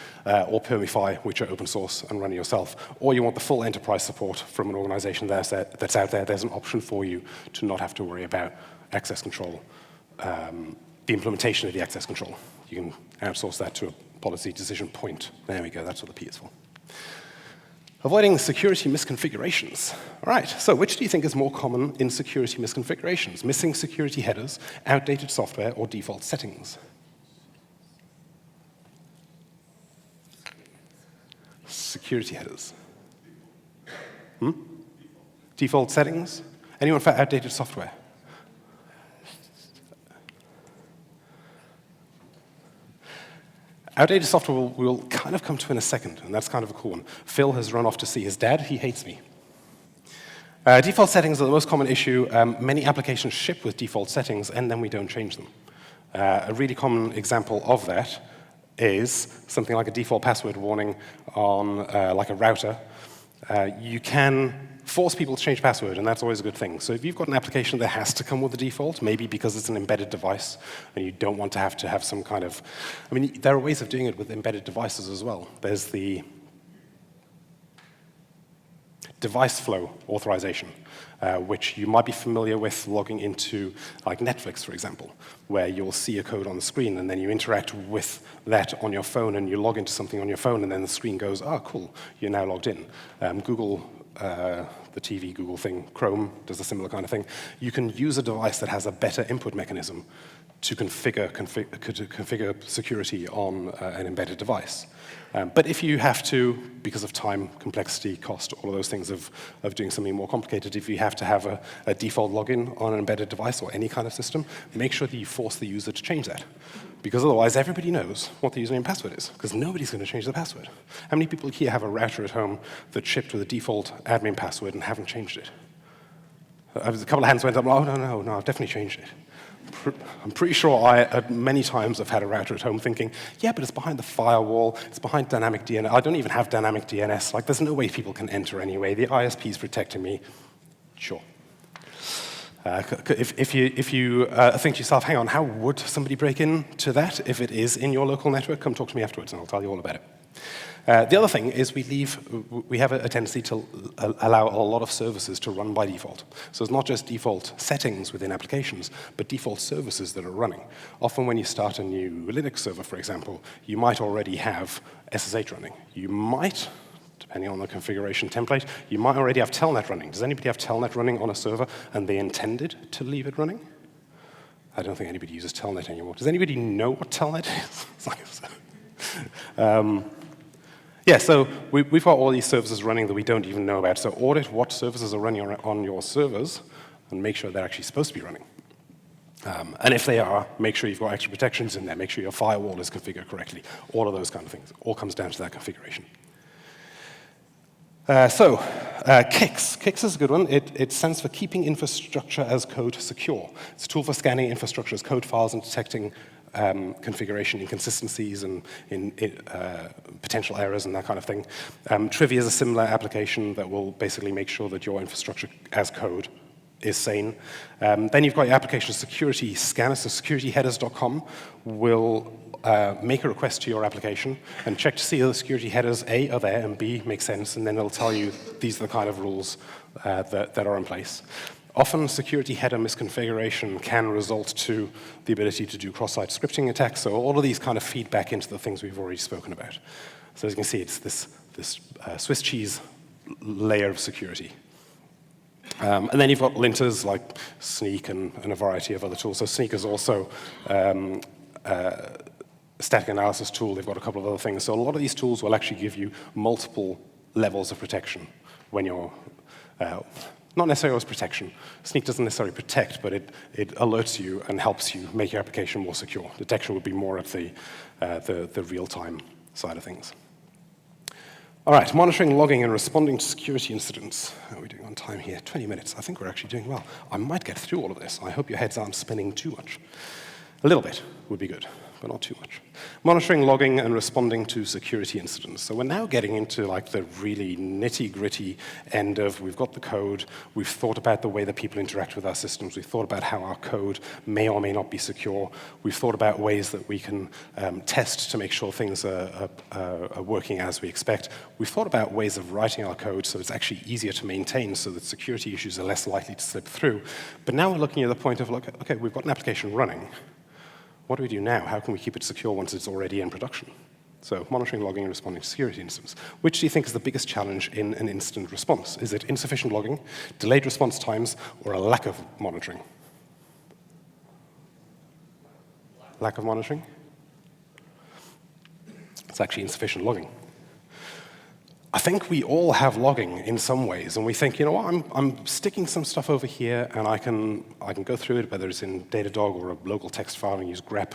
Speaker 1: or Permify, which are open source, and run it yourself, or you want the full enterprise support from an organization that's out there, there's an option for you to not have to worry about access control. The implementation of the access control. You can outsource that to a policy decision point. There we go, that's what the P is for. Avoiding security misconfigurations. All right, so which do you think is more common in security misconfigurations? Missing security headers, outdated software, or default settings? Security headers. Default settings? Anyone for outdated software? Outdated software we'll kind of come to in a second, and that's kind of a cool one. Phil has run off to see his dad. He hates me. Default settings are the most common issue. Many applications ship with default settings, and then we don't change them. A really common example of that is something like a default password warning on like a router. You can force people to change password, and that's always a good thing. So if you've got an application that has to come with a default, maybe because it's an embedded device, and you don't want to have some kind of... I mean, there are ways of doing it with embedded devices as well. There's the device flow authorization, which you might be familiar with logging into like Netflix, for example, where you'll see a code on the screen, and then you interact with that on your phone, and you log into something on your phone, and then the screen goes, oh, cool, you're now logged in. Google, the TV Google thing, Chrome does a similar kind of thing. You can use a device that has a better input mechanism to configure security on an embedded device. But if you have to, because of time, complexity, cost, all of those things of doing something more complicated, if you have to have a default login on an embedded device or any kind of system, make sure that you force the user to change that. Because otherwise, everybody knows what the username and password is, because nobody's going to change the password. How many people here have a router at home that shipped with a default admin password and haven't changed it? A couple of hands went up, oh, no, I've definitely changed it. I'm pretty sure many times I've had a router at home thinking, yeah, but it's behind the firewall, it's behind dynamic DNS. I don't even have dynamic DNS. Like, there's no way people can enter anyway. The ISP is protecting me. Sure. If you think to yourself, hang on, how would somebody break into that if it is in your local network? Come talk to me afterwards, and I'll tell you all about it. The other thing is we have a tendency to allow a lot of services to run by default. So it's not just default settings within applications, but default services that are running. Often when you start a new Linux server, for example, you might already have SSH running. You might, depending on the configuration template, you might already have Telnet running. Does anybody have Telnet running on a server and they intended to leave it running? I don't think anybody uses Telnet anymore. Does anybody know what Telnet is? Yeah, so we've got all these services running that we don't even know about. So audit what services are running on your servers and make sure they're actually supposed to be running. And if they are, make sure you've got extra protections in there. Make sure your firewall is configured correctly. All of those kind of things. All comes down to that configuration. KICS. KICS is a good one. It stands for Keeping Infrastructure as Code Secure. It's a tool for scanning infrastructure as code files and detecting configuration inconsistencies and potential errors and that kind of thing. Trivia is a similar application that will basically make sure that your infrastructure as code is sane. Then you've got your application security scanner, so securityheaders.com will make a request to your application and check to see if the security headers, A, are there, and B, make sense, and then it'll tell you these are the kind of rules that are in place. Often, security header misconfiguration can result to the ability to do cross-site scripting attacks. So all of these kind of feed back into the things we've already spoken about. So as you can see, it's this Swiss cheese layer of security. And then you've got linters like Sneak and a variety of other tools. So Sneak is also a static analysis tool. They've got a couple of other things. So a lot of these tools will actually give you multiple levels of protection when you're not necessarily always protection. Sneak doesn't necessarily protect, but it alerts you and helps you make your application more secure. Detection would be more at the real-time side of things. All right, monitoring, logging, and responding to security incidents. How are we doing on time here? 20 minutes. I think we're actually doing well. I might get through all of this. I hope your heads aren't spinning too much. A little bit would be good, but not too much. Monitoring, logging, and responding to security incidents. So we're now getting into like the really nitty-gritty end of we've got the code, we've thought about the way that people interact with our systems, we've thought about how our code may or may not be secure, we've thought about ways that we can test to make sure things are working as we expect. We've thought about ways of writing our code so it's actually easier to maintain so that security issues are less likely to slip through. But now we're looking at the point of, like, okay, we've got an application running. What do we do now? How can we keep it secure once it's already in production? So monitoring, logging, and responding to security incidents. Which do you think is the biggest challenge in an incident response? Is it insufficient logging, delayed response times, or a lack of monitoring? Lack of monitoring? It's actually insufficient logging. I think we all have logging in some ways, and we think, you know what, I'm sticking some stuff over here, and I can go through it, whether it's in Datadog or a local text file and use grep,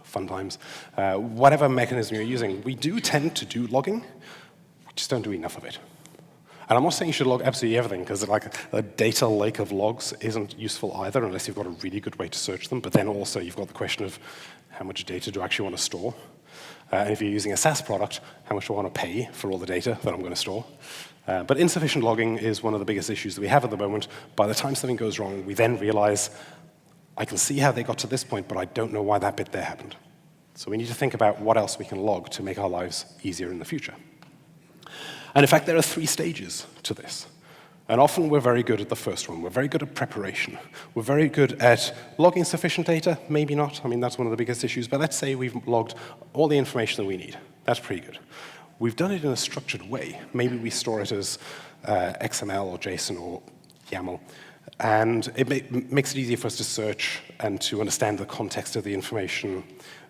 Speaker 1: fun times, whatever mechanism you're using. We do tend to do logging, we just don't do enough of it. And I'm not saying you should log absolutely everything, because like a data lake of logs isn't useful either, unless you've got a really good way to search them. But then also you've got the question of how much data do I actually want to store? And if you're using a SaaS product, how much do I want to pay for all the data that I'm going to store? But insufficient logging is one of the biggest issues that we have at the moment. By the time something goes wrong, we then realize, I can see how they got to this point, but I don't know why that bit there happened. So we need to think about what else we can log to make our lives easier in the future. And in fact, there are 3 stages to this. And often we're very good at the first one. We're very good at preparation. We're very good at logging sufficient data. Maybe not. I mean, that's one of the biggest issues. But let's say we've logged all the information that we need. That's pretty good. We've done it in a structured way. Maybe we store it as XML or JSON or YAML. And it makes it easier for us to search and to understand the context of the information.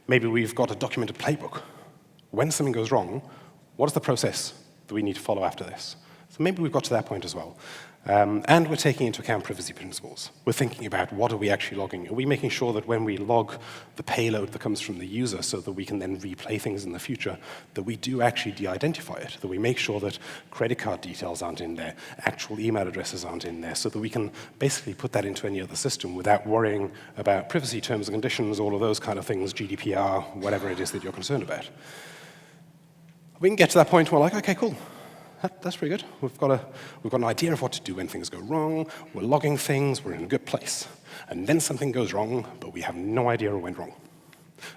Speaker 1: Maybe we've got a documented playbook. When something goes wrong, what is the process that we need to follow after this? So maybe we've got to that point as well. And we're taking into account privacy principles. We're thinking about what are we actually logging? Are we making sure that when we log the payload that comes from the user so that we can then replay things in the future, that we do actually de-identify it, that we make sure that credit card details aren't in there, actual email addresses aren't in there, so that we can basically put that into any other system without worrying about privacy terms and conditions, all of those kind of things, GDPR, whatever it is that you're concerned about. We can get to that point where we're like, okay, cool. That's pretty good. We've got an idea of what to do when things go wrong. We're logging things. We're in a good place. And then something goes wrong, but we have no idea what went wrong.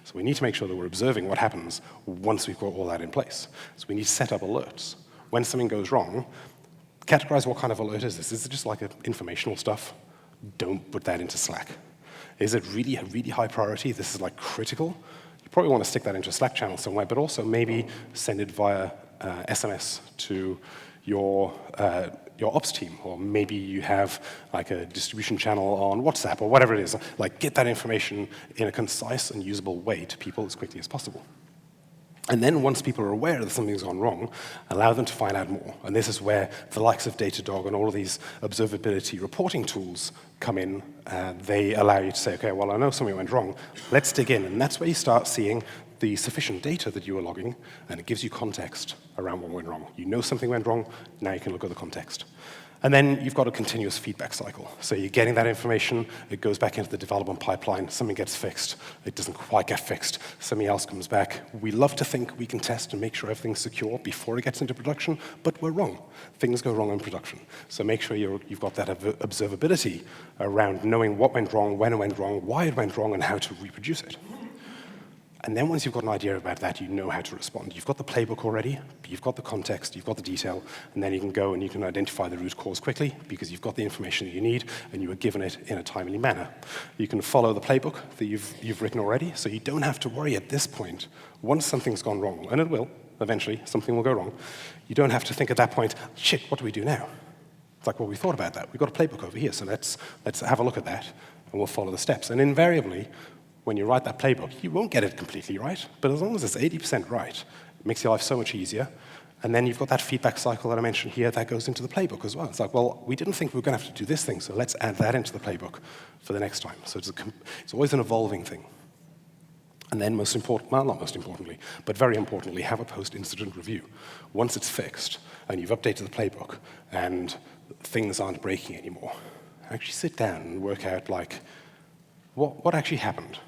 Speaker 1: So we need to make sure that we're observing what happens once we've got all that in place. So we need to set up alerts. When something goes wrong, categorize what kind of alert is this. Is it just like informational stuff? Don't put that into Slack. Is it really high priority? This is like critical? You probably want to stick that into a Slack channel somewhere, but also maybe send it via SMS to your ops team, or maybe you have like a distribution channel on WhatsApp or whatever it is. Like, get that information in a concise and usable way to people as quickly as possible. And then once people are aware that something's gone wrong, allow them to find out more. And this is where the likes of Datadog and all of these observability reporting tools come in. They allow you to say, okay, well, I know something went wrong. Let's dig in. And that's where you start seeing the sufficient data that you are logging, and it gives you context around what went wrong. You know something went wrong, now you can look at the context. And then you've got a continuous feedback cycle. So you're getting that information, it goes back into the development pipeline, something gets fixed, it doesn't quite get fixed, something else comes back. We love to think we can test and make sure everything's secure before it gets into production, but we're wrong. Things go wrong in production. So make sure you've got that observability around knowing what went wrong, when it went wrong, why it went wrong, and how to reproduce it. And then once you've got an idea about that, you know how to respond. You've got the playbook already, you've got the context, you've got the detail, and then you can go and you can identify the root cause quickly because you've got the information that you need and you were given it in a timely manner. You can follow the playbook that you've written already, so you don't have to worry at this point. Once something's gone wrong, and it will, eventually, something will go wrong, you don't have to think at that point, shit, what do we do now? It's like, well, we thought about that. We've got a playbook over here, so let's have a look at that, and we'll follow the steps. And invariably, when you write that playbook, you won't get it completely right, but as long as it's 80% right, it makes your life so much easier. And then you've got that feedback cycle that I mentioned here that goes into the playbook as well. It's like, well, we didn't think we were going to have to do this thing, so let's add that into the playbook for the next time. So it's always an evolving thing. And then most important, well, not most importantly, but very importantly, have a post-incident review. Once it's fixed and you've updated the playbook and things aren't breaking anymore, actually sit down and work out, like, what actually happened?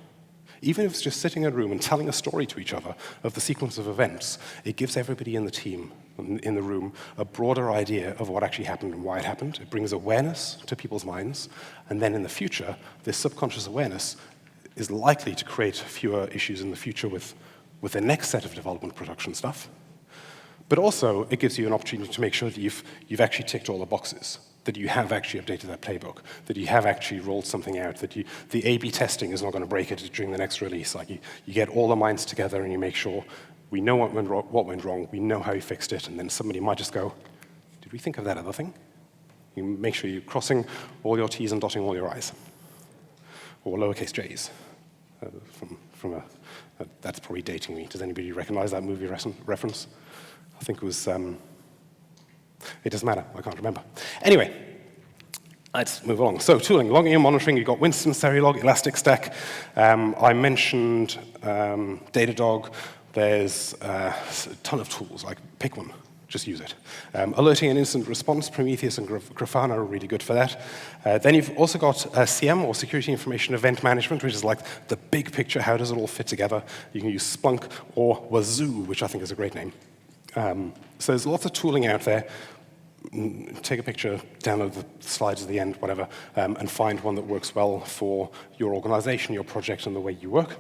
Speaker 1: Even if it's just sitting in a room and telling a story to each other of the sequence of events, it gives everybody in the team, in the room, a broader idea of what actually happened and why it happened. It brings awareness to people's minds, and then in the future, this subconscious awareness is likely to create fewer issues in the future with the next set of development production stuff. But also, it gives you an opportunity to make sure that you've actually ticked all the boxes, that you have actually updated that playbook, that you have actually rolled something out, that the A/B testing is not going to break it during the next release. Like you get all the minds together and you make sure we know what went wrong, we know how you fixed it, and then somebody might just go, did we think of that other thing? You make sure you're crossing all your T's and dotting all your I's, or lowercase j's. That's probably dating me. Does anybody recognize that movie reference? I think it was, it doesn't matter, I can't remember. Anyway, let's move along. So tooling, logging and monitoring, you've got Winston, Serilog, Elasticstack. I mentioned Datadog. There's a ton of tools, like pick one, just use it. Alerting and instant response, Prometheus and Grafana are really good for that. Then you've also got CM, or Security Information Event Management, which is like the big picture, how does it all fit together? You can use Splunk or Wazoo, which I think is a great name. So there's lots of tooling out there. Take a picture, download the slides at the end, whatever, and find one that works well for your organization, your project, and the way you work.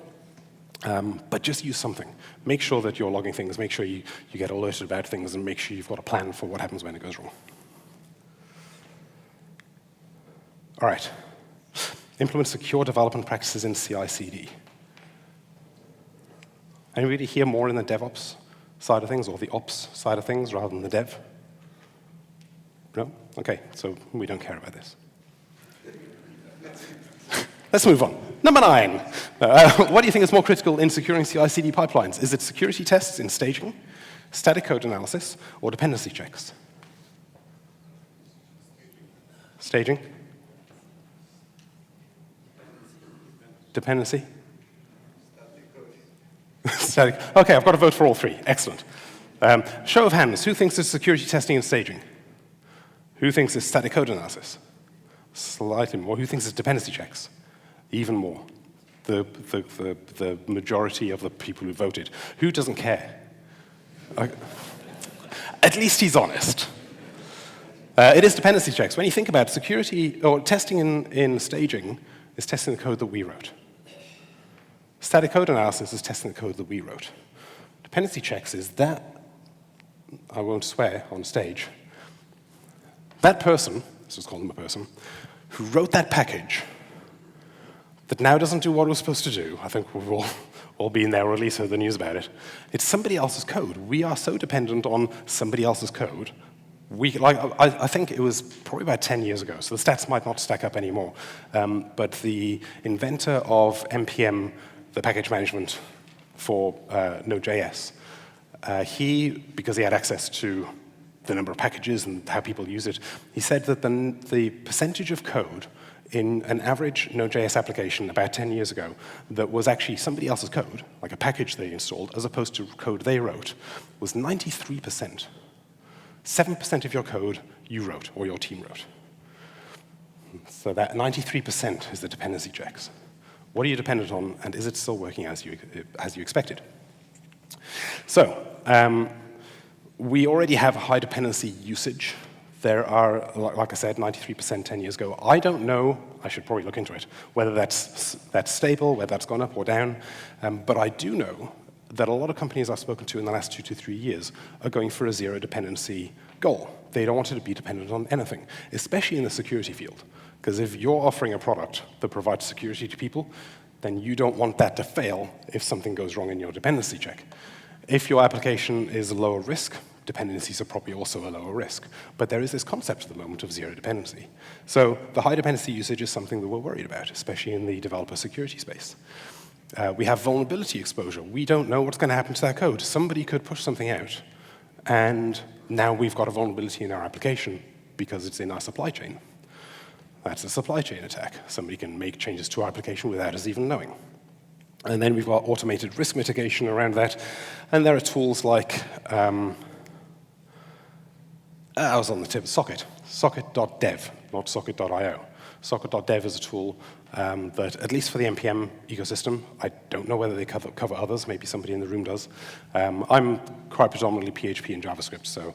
Speaker 1: But just use something. Make sure that you're logging things, make sure you get alerted about things, and make sure you've got a plan for what happens when it goes wrong. All right. Implement secure development practices in CI/CD. Anybody here more in the DevOps side of things, or the ops side of things, rather than the dev? No? Okay, so we don't care about this. Let's move on. Number 9. What do you think is more critical in securing CI/CD pipelines? Is it security tests in staging, static code analysis, or dependency checks? Staging? Dependency? Static. Okay, I've got to vote for all three. Excellent. Show of hands. Who thinks it's security testing and staging? Who thinks it's static code analysis? Slightly more. Who thinks it's dependency checks? Even more. The majority of the people who voted. Who doesn't care? At least he's honest. It is dependency checks. When you think about security, or testing in staging, is testing the code that we wrote. Static code analysis is testing the code that we wrote. Dependency checks is that, I won't swear on stage, that person, let's just call them a person, who wrote that package that now doesn't do what it was supposed to do. I think we've all been there, or at least heard the news about it. It's somebody else's code. We are so dependent on somebody else's code. I think it was probably about 10 years ago, so the stats might not stack up anymore. But the inventor of NPM, the package management for Node.js, because he had access to the number of packages and how people use it, he said that the percentage of code in an average Node.js application about 10 years ago that was actually somebody else's code, like a package they installed, as opposed to code they wrote, was 93%. 7% of your code you wrote, or your team wrote. So that 93% is the dependency checks. What are you dependent on, and is it still working as you expected? So, we already have high dependency usage There are, like I said, 93% 10 years ago. I don't know, I should probably look into it, whether that's stable, whether that's gone up or down. But I do know that a lot of companies I've spoken to in the last 2 to 3 years are going for a zero dependency goal. They don't want it to be dependent on anything, especially in the security field. Because if you're offering a product that provides security to people, then you don't want that to fail if something goes wrong in your dependency check. If your application is lower risk, dependencies are probably also a lower risk. But there is this concept at the moment of zero dependency. So the high dependency usage is something that we're worried about, especially in the developer security space. We have vulnerability exposure. We don't know what's going to happen to that code. Somebody could push something out, and now we've got a vulnerability in our application because it's in our supply chain. That's a supply chain attack. Somebody can make changes to our application without us even knowing. And then we've got automated risk mitigation around that. And there are tools like, I was on the tip of Socket, socket.dev, not socket.io. Socket.dev is a tool that, at least for the NPM ecosystem, I don't know whether they cover others, maybe somebody in the room does. I'm quite predominantly PHP and JavaScript, so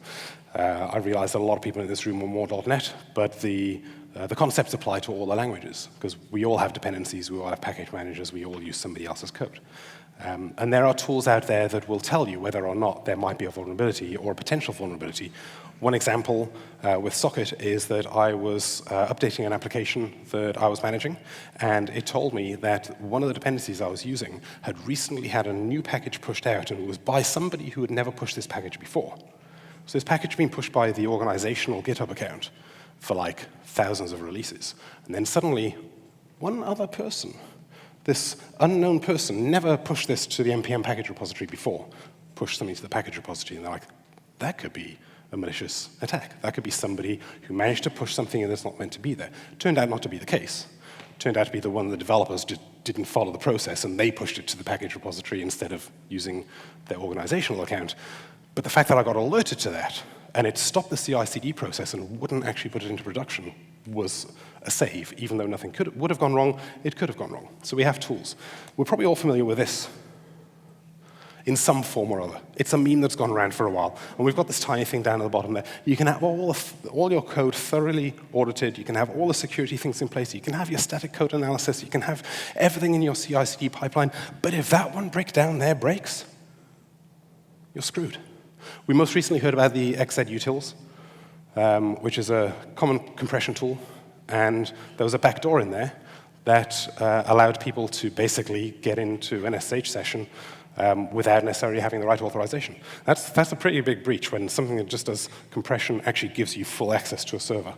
Speaker 1: I realize that a lot of people in this room are more .NET, but the concepts apply to all the languages, because we all have dependencies, we all have package managers, we all use somebody else's code. And there are tools out there that will tell you whether or not there might be a vulnerability or a potential vulnerability. One example with Socket is that I was updating an application that I was managing, and it told me that one of the dependencies I was using had recently had a new package pushed out, and it was by somebody who had never pushed this package before. So this package had been pushed by the organizational GitHub account for like thousands of releases. And then suddenly, one other person, this unknown person, never pushed this to the NPM package repository before, pushed something to the package repository, and they're like, that could be a malicious attack. That could be somebody who managed to push something that's not meant to be there. Turned out not to be the case. Turned out to be the one the developers didn't follow the process, and they pushed it to the package repository instead of using their organizational account. But the fact that I got alerted to that, and it stopped the CI/CD process and wouldn't actually put it into production, was a save. Even though nothing would have gone wrong, it could have gone wrong. So we have tools. We're probably all familiar with this in some form or other. It's a meme that's gone around for a while. And we've got this tiny thing down at the bottom there. You can have all your code thoroughly audited. You can have all the security things in place. You can have your static code analysis. You can have everything in your CI/CD pipeline. But if that one breakdown there breaks, you're screwed. We most recently heard about the xzutils, which is a common compression tool. And there was a backdoor in there that allowed people to basically get into an SSH session without necessarily having the right authorization. That's a pretty big breach when something that just does compression actually gives you full access to a server.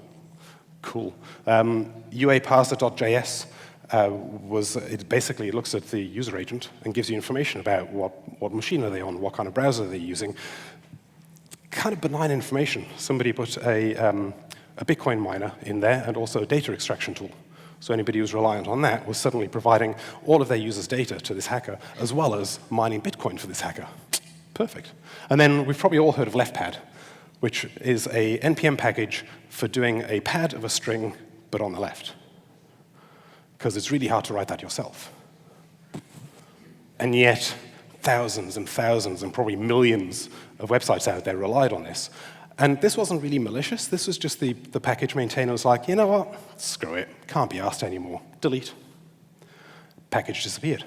Speaker 1: Cool. UAparser.js it basically looks at the user agent and gives you information about what machine are they on, what kind of browser they're using. Kind of benign information. Somebody put a Bitcoin miner in there and also a data extraction tool. So anybody who's reliant on that was suddenly providing all of their users' data to this hacker, as well as mining Bitcoin for this hacker. Perfect. And then we've probably all heard of leftpad, which is a NPM package for doing a pad of a string, but on the left. Because it's really hard to write that yourself. And yet, thousands and thousands and probably millions of websites out there relied on this. And this wasn't really malicious. This was just the package maintainer was like, you know what? Screw it. Can't be asked anymore. Delete. Package disappeared.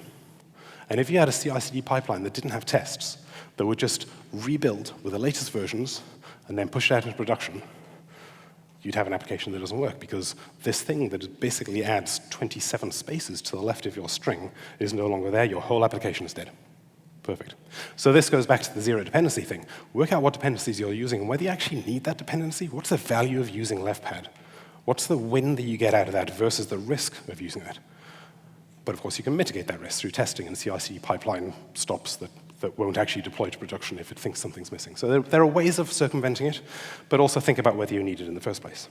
Speaker 1: And if you had a CI/CD pipeline that didn't have tests, that would just rebuild with the latest versions and then push it out into production, you'd have an application that doesn't work because this thing that basically adds 27 spaces to the left of your string is no longer there. Your whole application is dead. Perfect. So this goes back to the zero dependency thing. Work out what dependencies you're using and whether you actually need that dependency. What's the value of using leftpad? What's the win that you get out of that versus the risk of using that? But of course, you can mitigate that risk through testing and CI/CD pipeline stops that won't actually deploy to production if it thinks something's missing. So there are ways of circumventing it, but also think about whether you need it in the first place.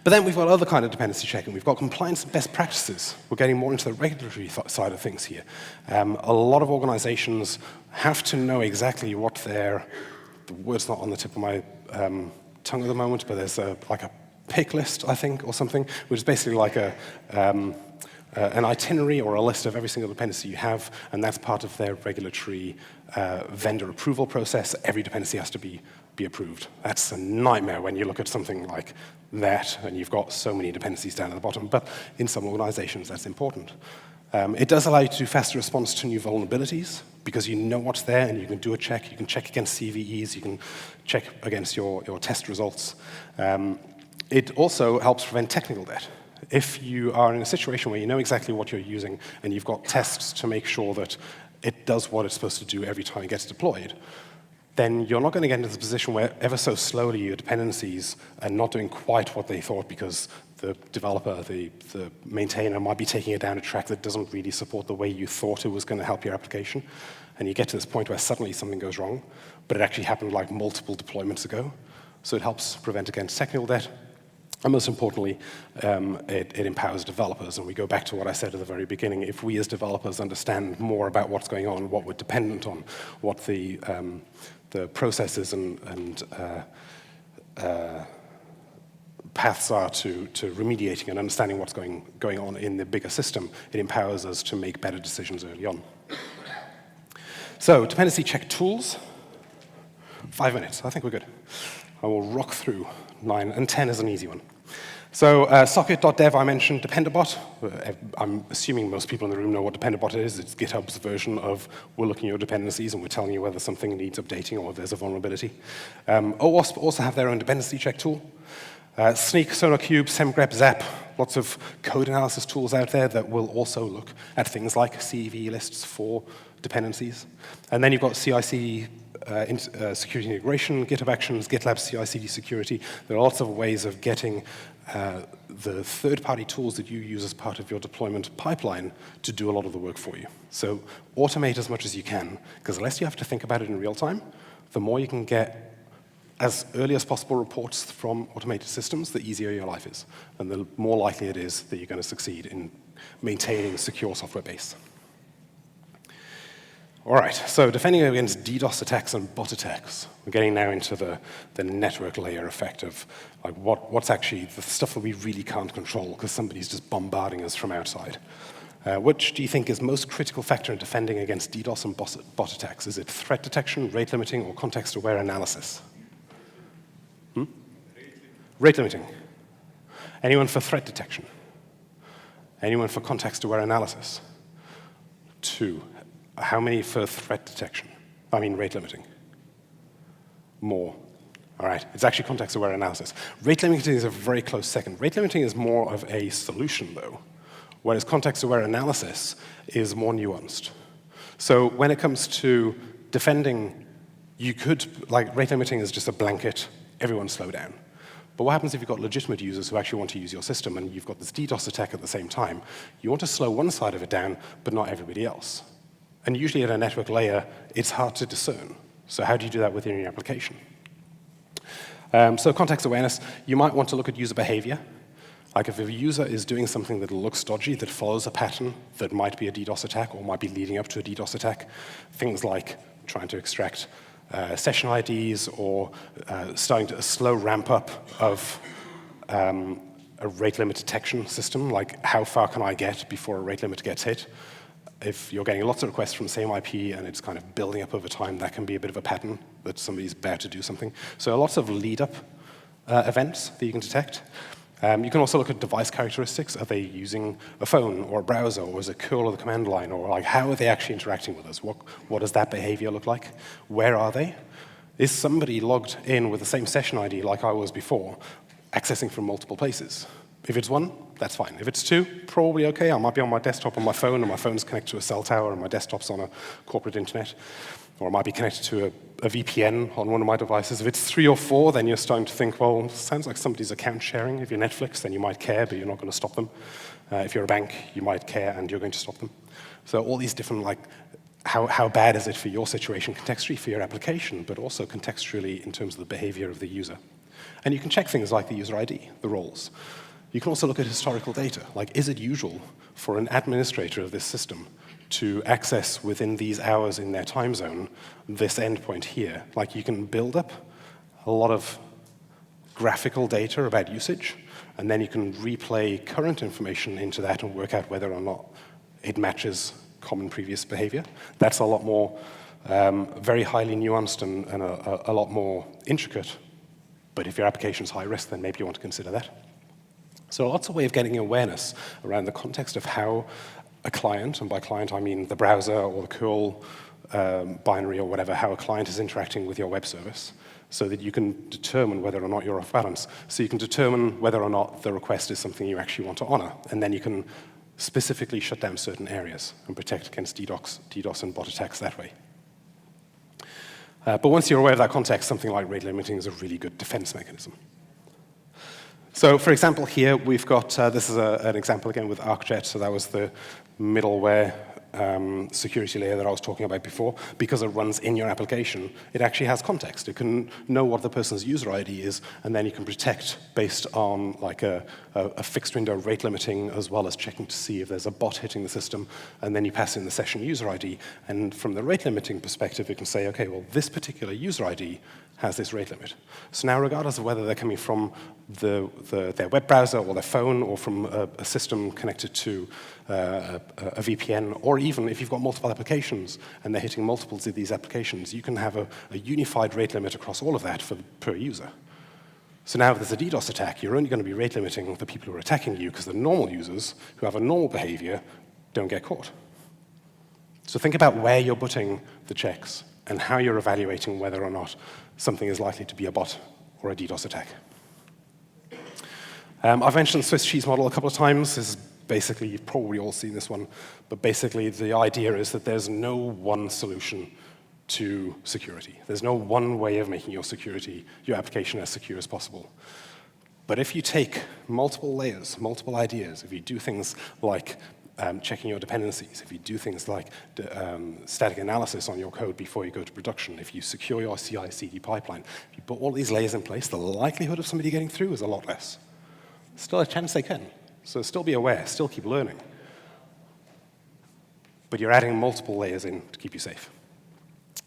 Speaker 1: But then we've got other kind of dependency checking. We've got compliance and best practices. We're getting more into the regulatory side of things here. A lot of organizations have to know exactly what the word's not on the tip of my tongue at the moment, but there's like a pick list, I think, or something, which is basically like an itinerary or a list of every single dependency you have, and that's part of their regulatory vendor approval process. Every dependency has to be be approved. That's a nightmare when you look at something like that and you've got so many dependencies down at the bottom, but in some organizations that's important. It does allow you to do faster response to new vulnerabilities because you know what's there and you can do a check. You can check against CVEs. You can check against your test results. It also helps prevent technical debt. If you are in a situation where you know exactly what you're using and you've got tests to make sure that it does what it's supposed to do every time it gets deployed, then you're not going to get into the position where ever so slowly your dependencies are not doing quite what they thought because the developer, the maintainer might be taking it down a track that doesn't really support the way you thought it was going to help your application. And you get to this point where suddenly something goes wrong, but it actually happened like multiple deployments ago. So it helps prevent against technical debt. And most importantly, it empowers developers. And we go back to what I said at the very beginning. If we as developers understand more about what's going on, what we're dependent on, what the processes and paths are to remediating and understanding what's going on in the bigger system, it empowers us to make better decisions early on. So, dependency check tools. 5 minutes, I think we're good. I will rock through 9, and 10 is an easy one. So socket.dev I mentioned, Dependabot. I'm assuming most people in the room know what Dependabot is. It's GitHub's version of we're looking at your dependencies and we're telling you whether something needs updating or if there's a vulnerability. OASP also have their own dependency check tool. Sneak, SonarQube, SemGrep, Zap, lots of code analysis tools out there that will also look at things like CVE lists for dependencies. And then you've got CI/CD security integration, GitHub Actions, GitLab CI/CD security. There are lots of ways of getting the third-party tools that you use as part of your deployment pipeline to do a lot of the work for you. So automate as much as you can, because the less you have to think about it in real time, the more you can get as early as possible reports from automated systems, the easier your life is, and the more likely it is that you're going to succeed in maintaining a secure software base. All right, so defending against DDoS attacks and bot attacks. We're getting now into the network layer effect of like what's actually the stuff that we really can't control because somebody's just bombarding us from outside. Which do you think is most critical factor in defending against DDoS and bot attacks? Is it threat detection, rate limiting, or context-aware analysis? Rate limiting. Anyone for threat detection? Anyone for context-aware analysis? 2. How many for threat detection? I mean rate limiting. More. All right, it's actually context-aware analysis. Rate limiting is a very close second. Rate limiting is more of a solution, though, whereas context-aware analysis is more nuanced. So when it comes to defending, you could, like rate limiting is just a blanket, everyone slow down. But what happens if you've got legitimate users who actually want to use your system and you've got this DDoS attack at the same time? You want to slow one side of it down, but not everybody else. And usually at a network layer, it's hard to discern. So how do you do that within your application? So context awareness, you might want to look at user behavior. Like if a user is doing something that looks dodgy, that follows a pattern that might be a DDoS attack or might be leading up to a DDoS attack, things like trying to extract session IDs or starting to a slow ramp up of a rate limit detection system, like how far can I get before a rate limit gets hit? If you're getting lots of requests from the same IP and it's kind of building up over time, that can be a bit of a pattern that somebody's about to do something. So lots of lead-up events that you can detect. You can also look at device characteristics. Are they using a phone or a browser, or is it curl of the command line, or like how are they actually interacting with us? What does that behavior look like? Where are they? Is somebody logged in with the same session ID like I was before, accessing from multiple places? If it's 1, that's fine. If it's 2, probably okay. I might be on my desktop on my phone, and my phone's connected to a cell tower, and my desktop's on a corporate internet. Or I might be connected to a VPN on one of my devices. If it's 3 or 4, then you're starting to think, well, sounds like somebody's account sharing. If you're Netflix, then you might care, but you're not going to stop them. If you're a bank, you might care, and you're going to stop them. So all these different, like, how bad is it for your situation, contextually for your application, but also contextually in terms of the behavior of the user. And you can check things like the user ID, the roles. You can also look at historical data. Like, is it usual for an administrator of this system to access within these hours in their time zone this endpoint here? Like, you can build up a lot of graphical data about usage, and then you can replay current information into that and work out whether or not it matches common previous behavior. That's a lot more very highly nuanced and a lot more intricate. But if your application is high risk, then maybe you want to consider that. So lots of ways of getting awareness around the context of how a client, and by client I mean the browser or the curl binary or whatever, how a client is interacting with your web service, so that you can determine whether or not you're off balance. So you can determine whether or not the request is something you actually want to honor, and then you can specifically shut down certain areas and protect against DDoS and bot attacks that way. But once you're aware of that context, something like rate limiting is a really good defense mechanism. So for example, here we've got, this is an example again with ArcJet, so that was the middleware security layer that I was talking about before. Because it runs in your application, it actually has context. It can know what the person's user ID is, and then you can protect based on like a fixed window rate limiting, as well as checking to see if there's a bot hitting the system, and then you pass in the session user ID. And from the rate limiting perspective, it can say, okay, well, this particular user ID has this rate limit. So now, regardless of whether they're coming from their web browser or their phone, or from a system connected to a VPN, or even if you've got multiple applications and they're hitting multiples of these applications, you can have a unified rate limit across all of that per user. So now if there's a DDoS attack, you're only going to be rate limiting the people who are attacking you, because the normal users who have a normal behavior don't get caught. So think about where you're putting the checks and how you're evaluating whether or not something is likely to be a bot or a DDoS attack. I've mentioned the Swiss cheese model a couple of times. This is basically, you've probably all seen this one, but basically the idea is that there's no one solution to security. There's no one way of making your application as secure as possible. But if you take multiple layers, multiple ideas, if you do things like checking your dependencies, if you do things like static analysis on your code before you go to production, if you secure your CI/CD pipeline, if you put all these layers in place, the likelihood of somebody getting through is a lot less. Still a chance they can. So still be aware, still keep learning. But you're adding multiple layers in to keep you safe.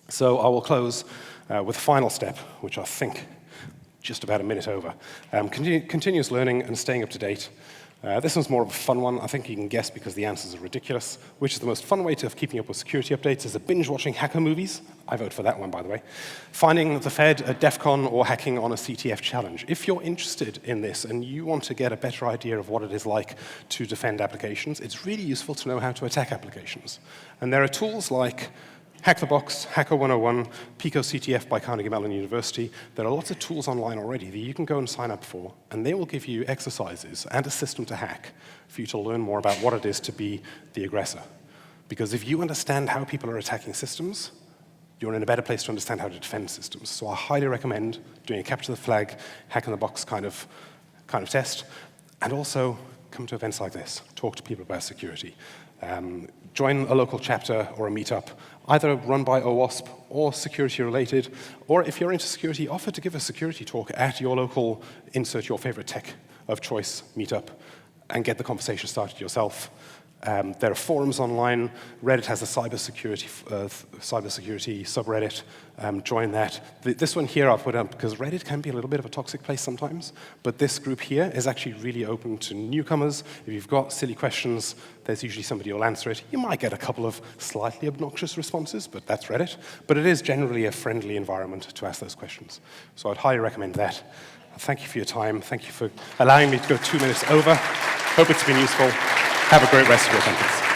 Speaker 1: So I will close with the final step, which I think just about a minute over. Continuous learning and staying up to date. This one's more of a fun one. I think you can guess because the answers are ridiculous. Which is the most fun way of keeping up with security updates? Is it binge-watching hacker movies? I vote for that one, by the way. Finding the Fed at DEF CON, or hacking on a CTF challenge. If you're interested in this and you want to get a better idea of what it is like to defend applications, it's really useful to know how to attack applications. And there are tools like Hack the Box, Hacker 101, Pico CTF by Carnegie Mellon University. There are lots of tools online already that you can go and sign up for, and they will give you exercises and a system to hack for you to learn more about what it is to be the aggressor. Because if you understand how people are attacking systems, you're in a better place to understand how to defend systems. So I highly recommend doing a capture the flag, Hack in the Box kind of test, and also come to events like this, talk to people about security. Join a local chapter or a meetup, either run by OASP or security-related, or if you're into security, offer to give a security talk at your local insert your favorite tech of choice meetup and get the conversation started yourself. There are forums online. Reddit has a cybersecurity subreddit. Join that. This one here I've put up because Reddit can be a little bit of a toxic place sometimes, but this group here is actually really open to newcomers. If you've got silly questions, there's usually somebody who'll answer it. You might get a couple of slightly obnoxious responses, but that's Reddit. But it is generally a friendly environment to ask those questions. So I'd highly recommend that. Thank you for your time. Thank you for allowing me to go 2 minutes over. Hope it's been useful. Have a great rest of your conference.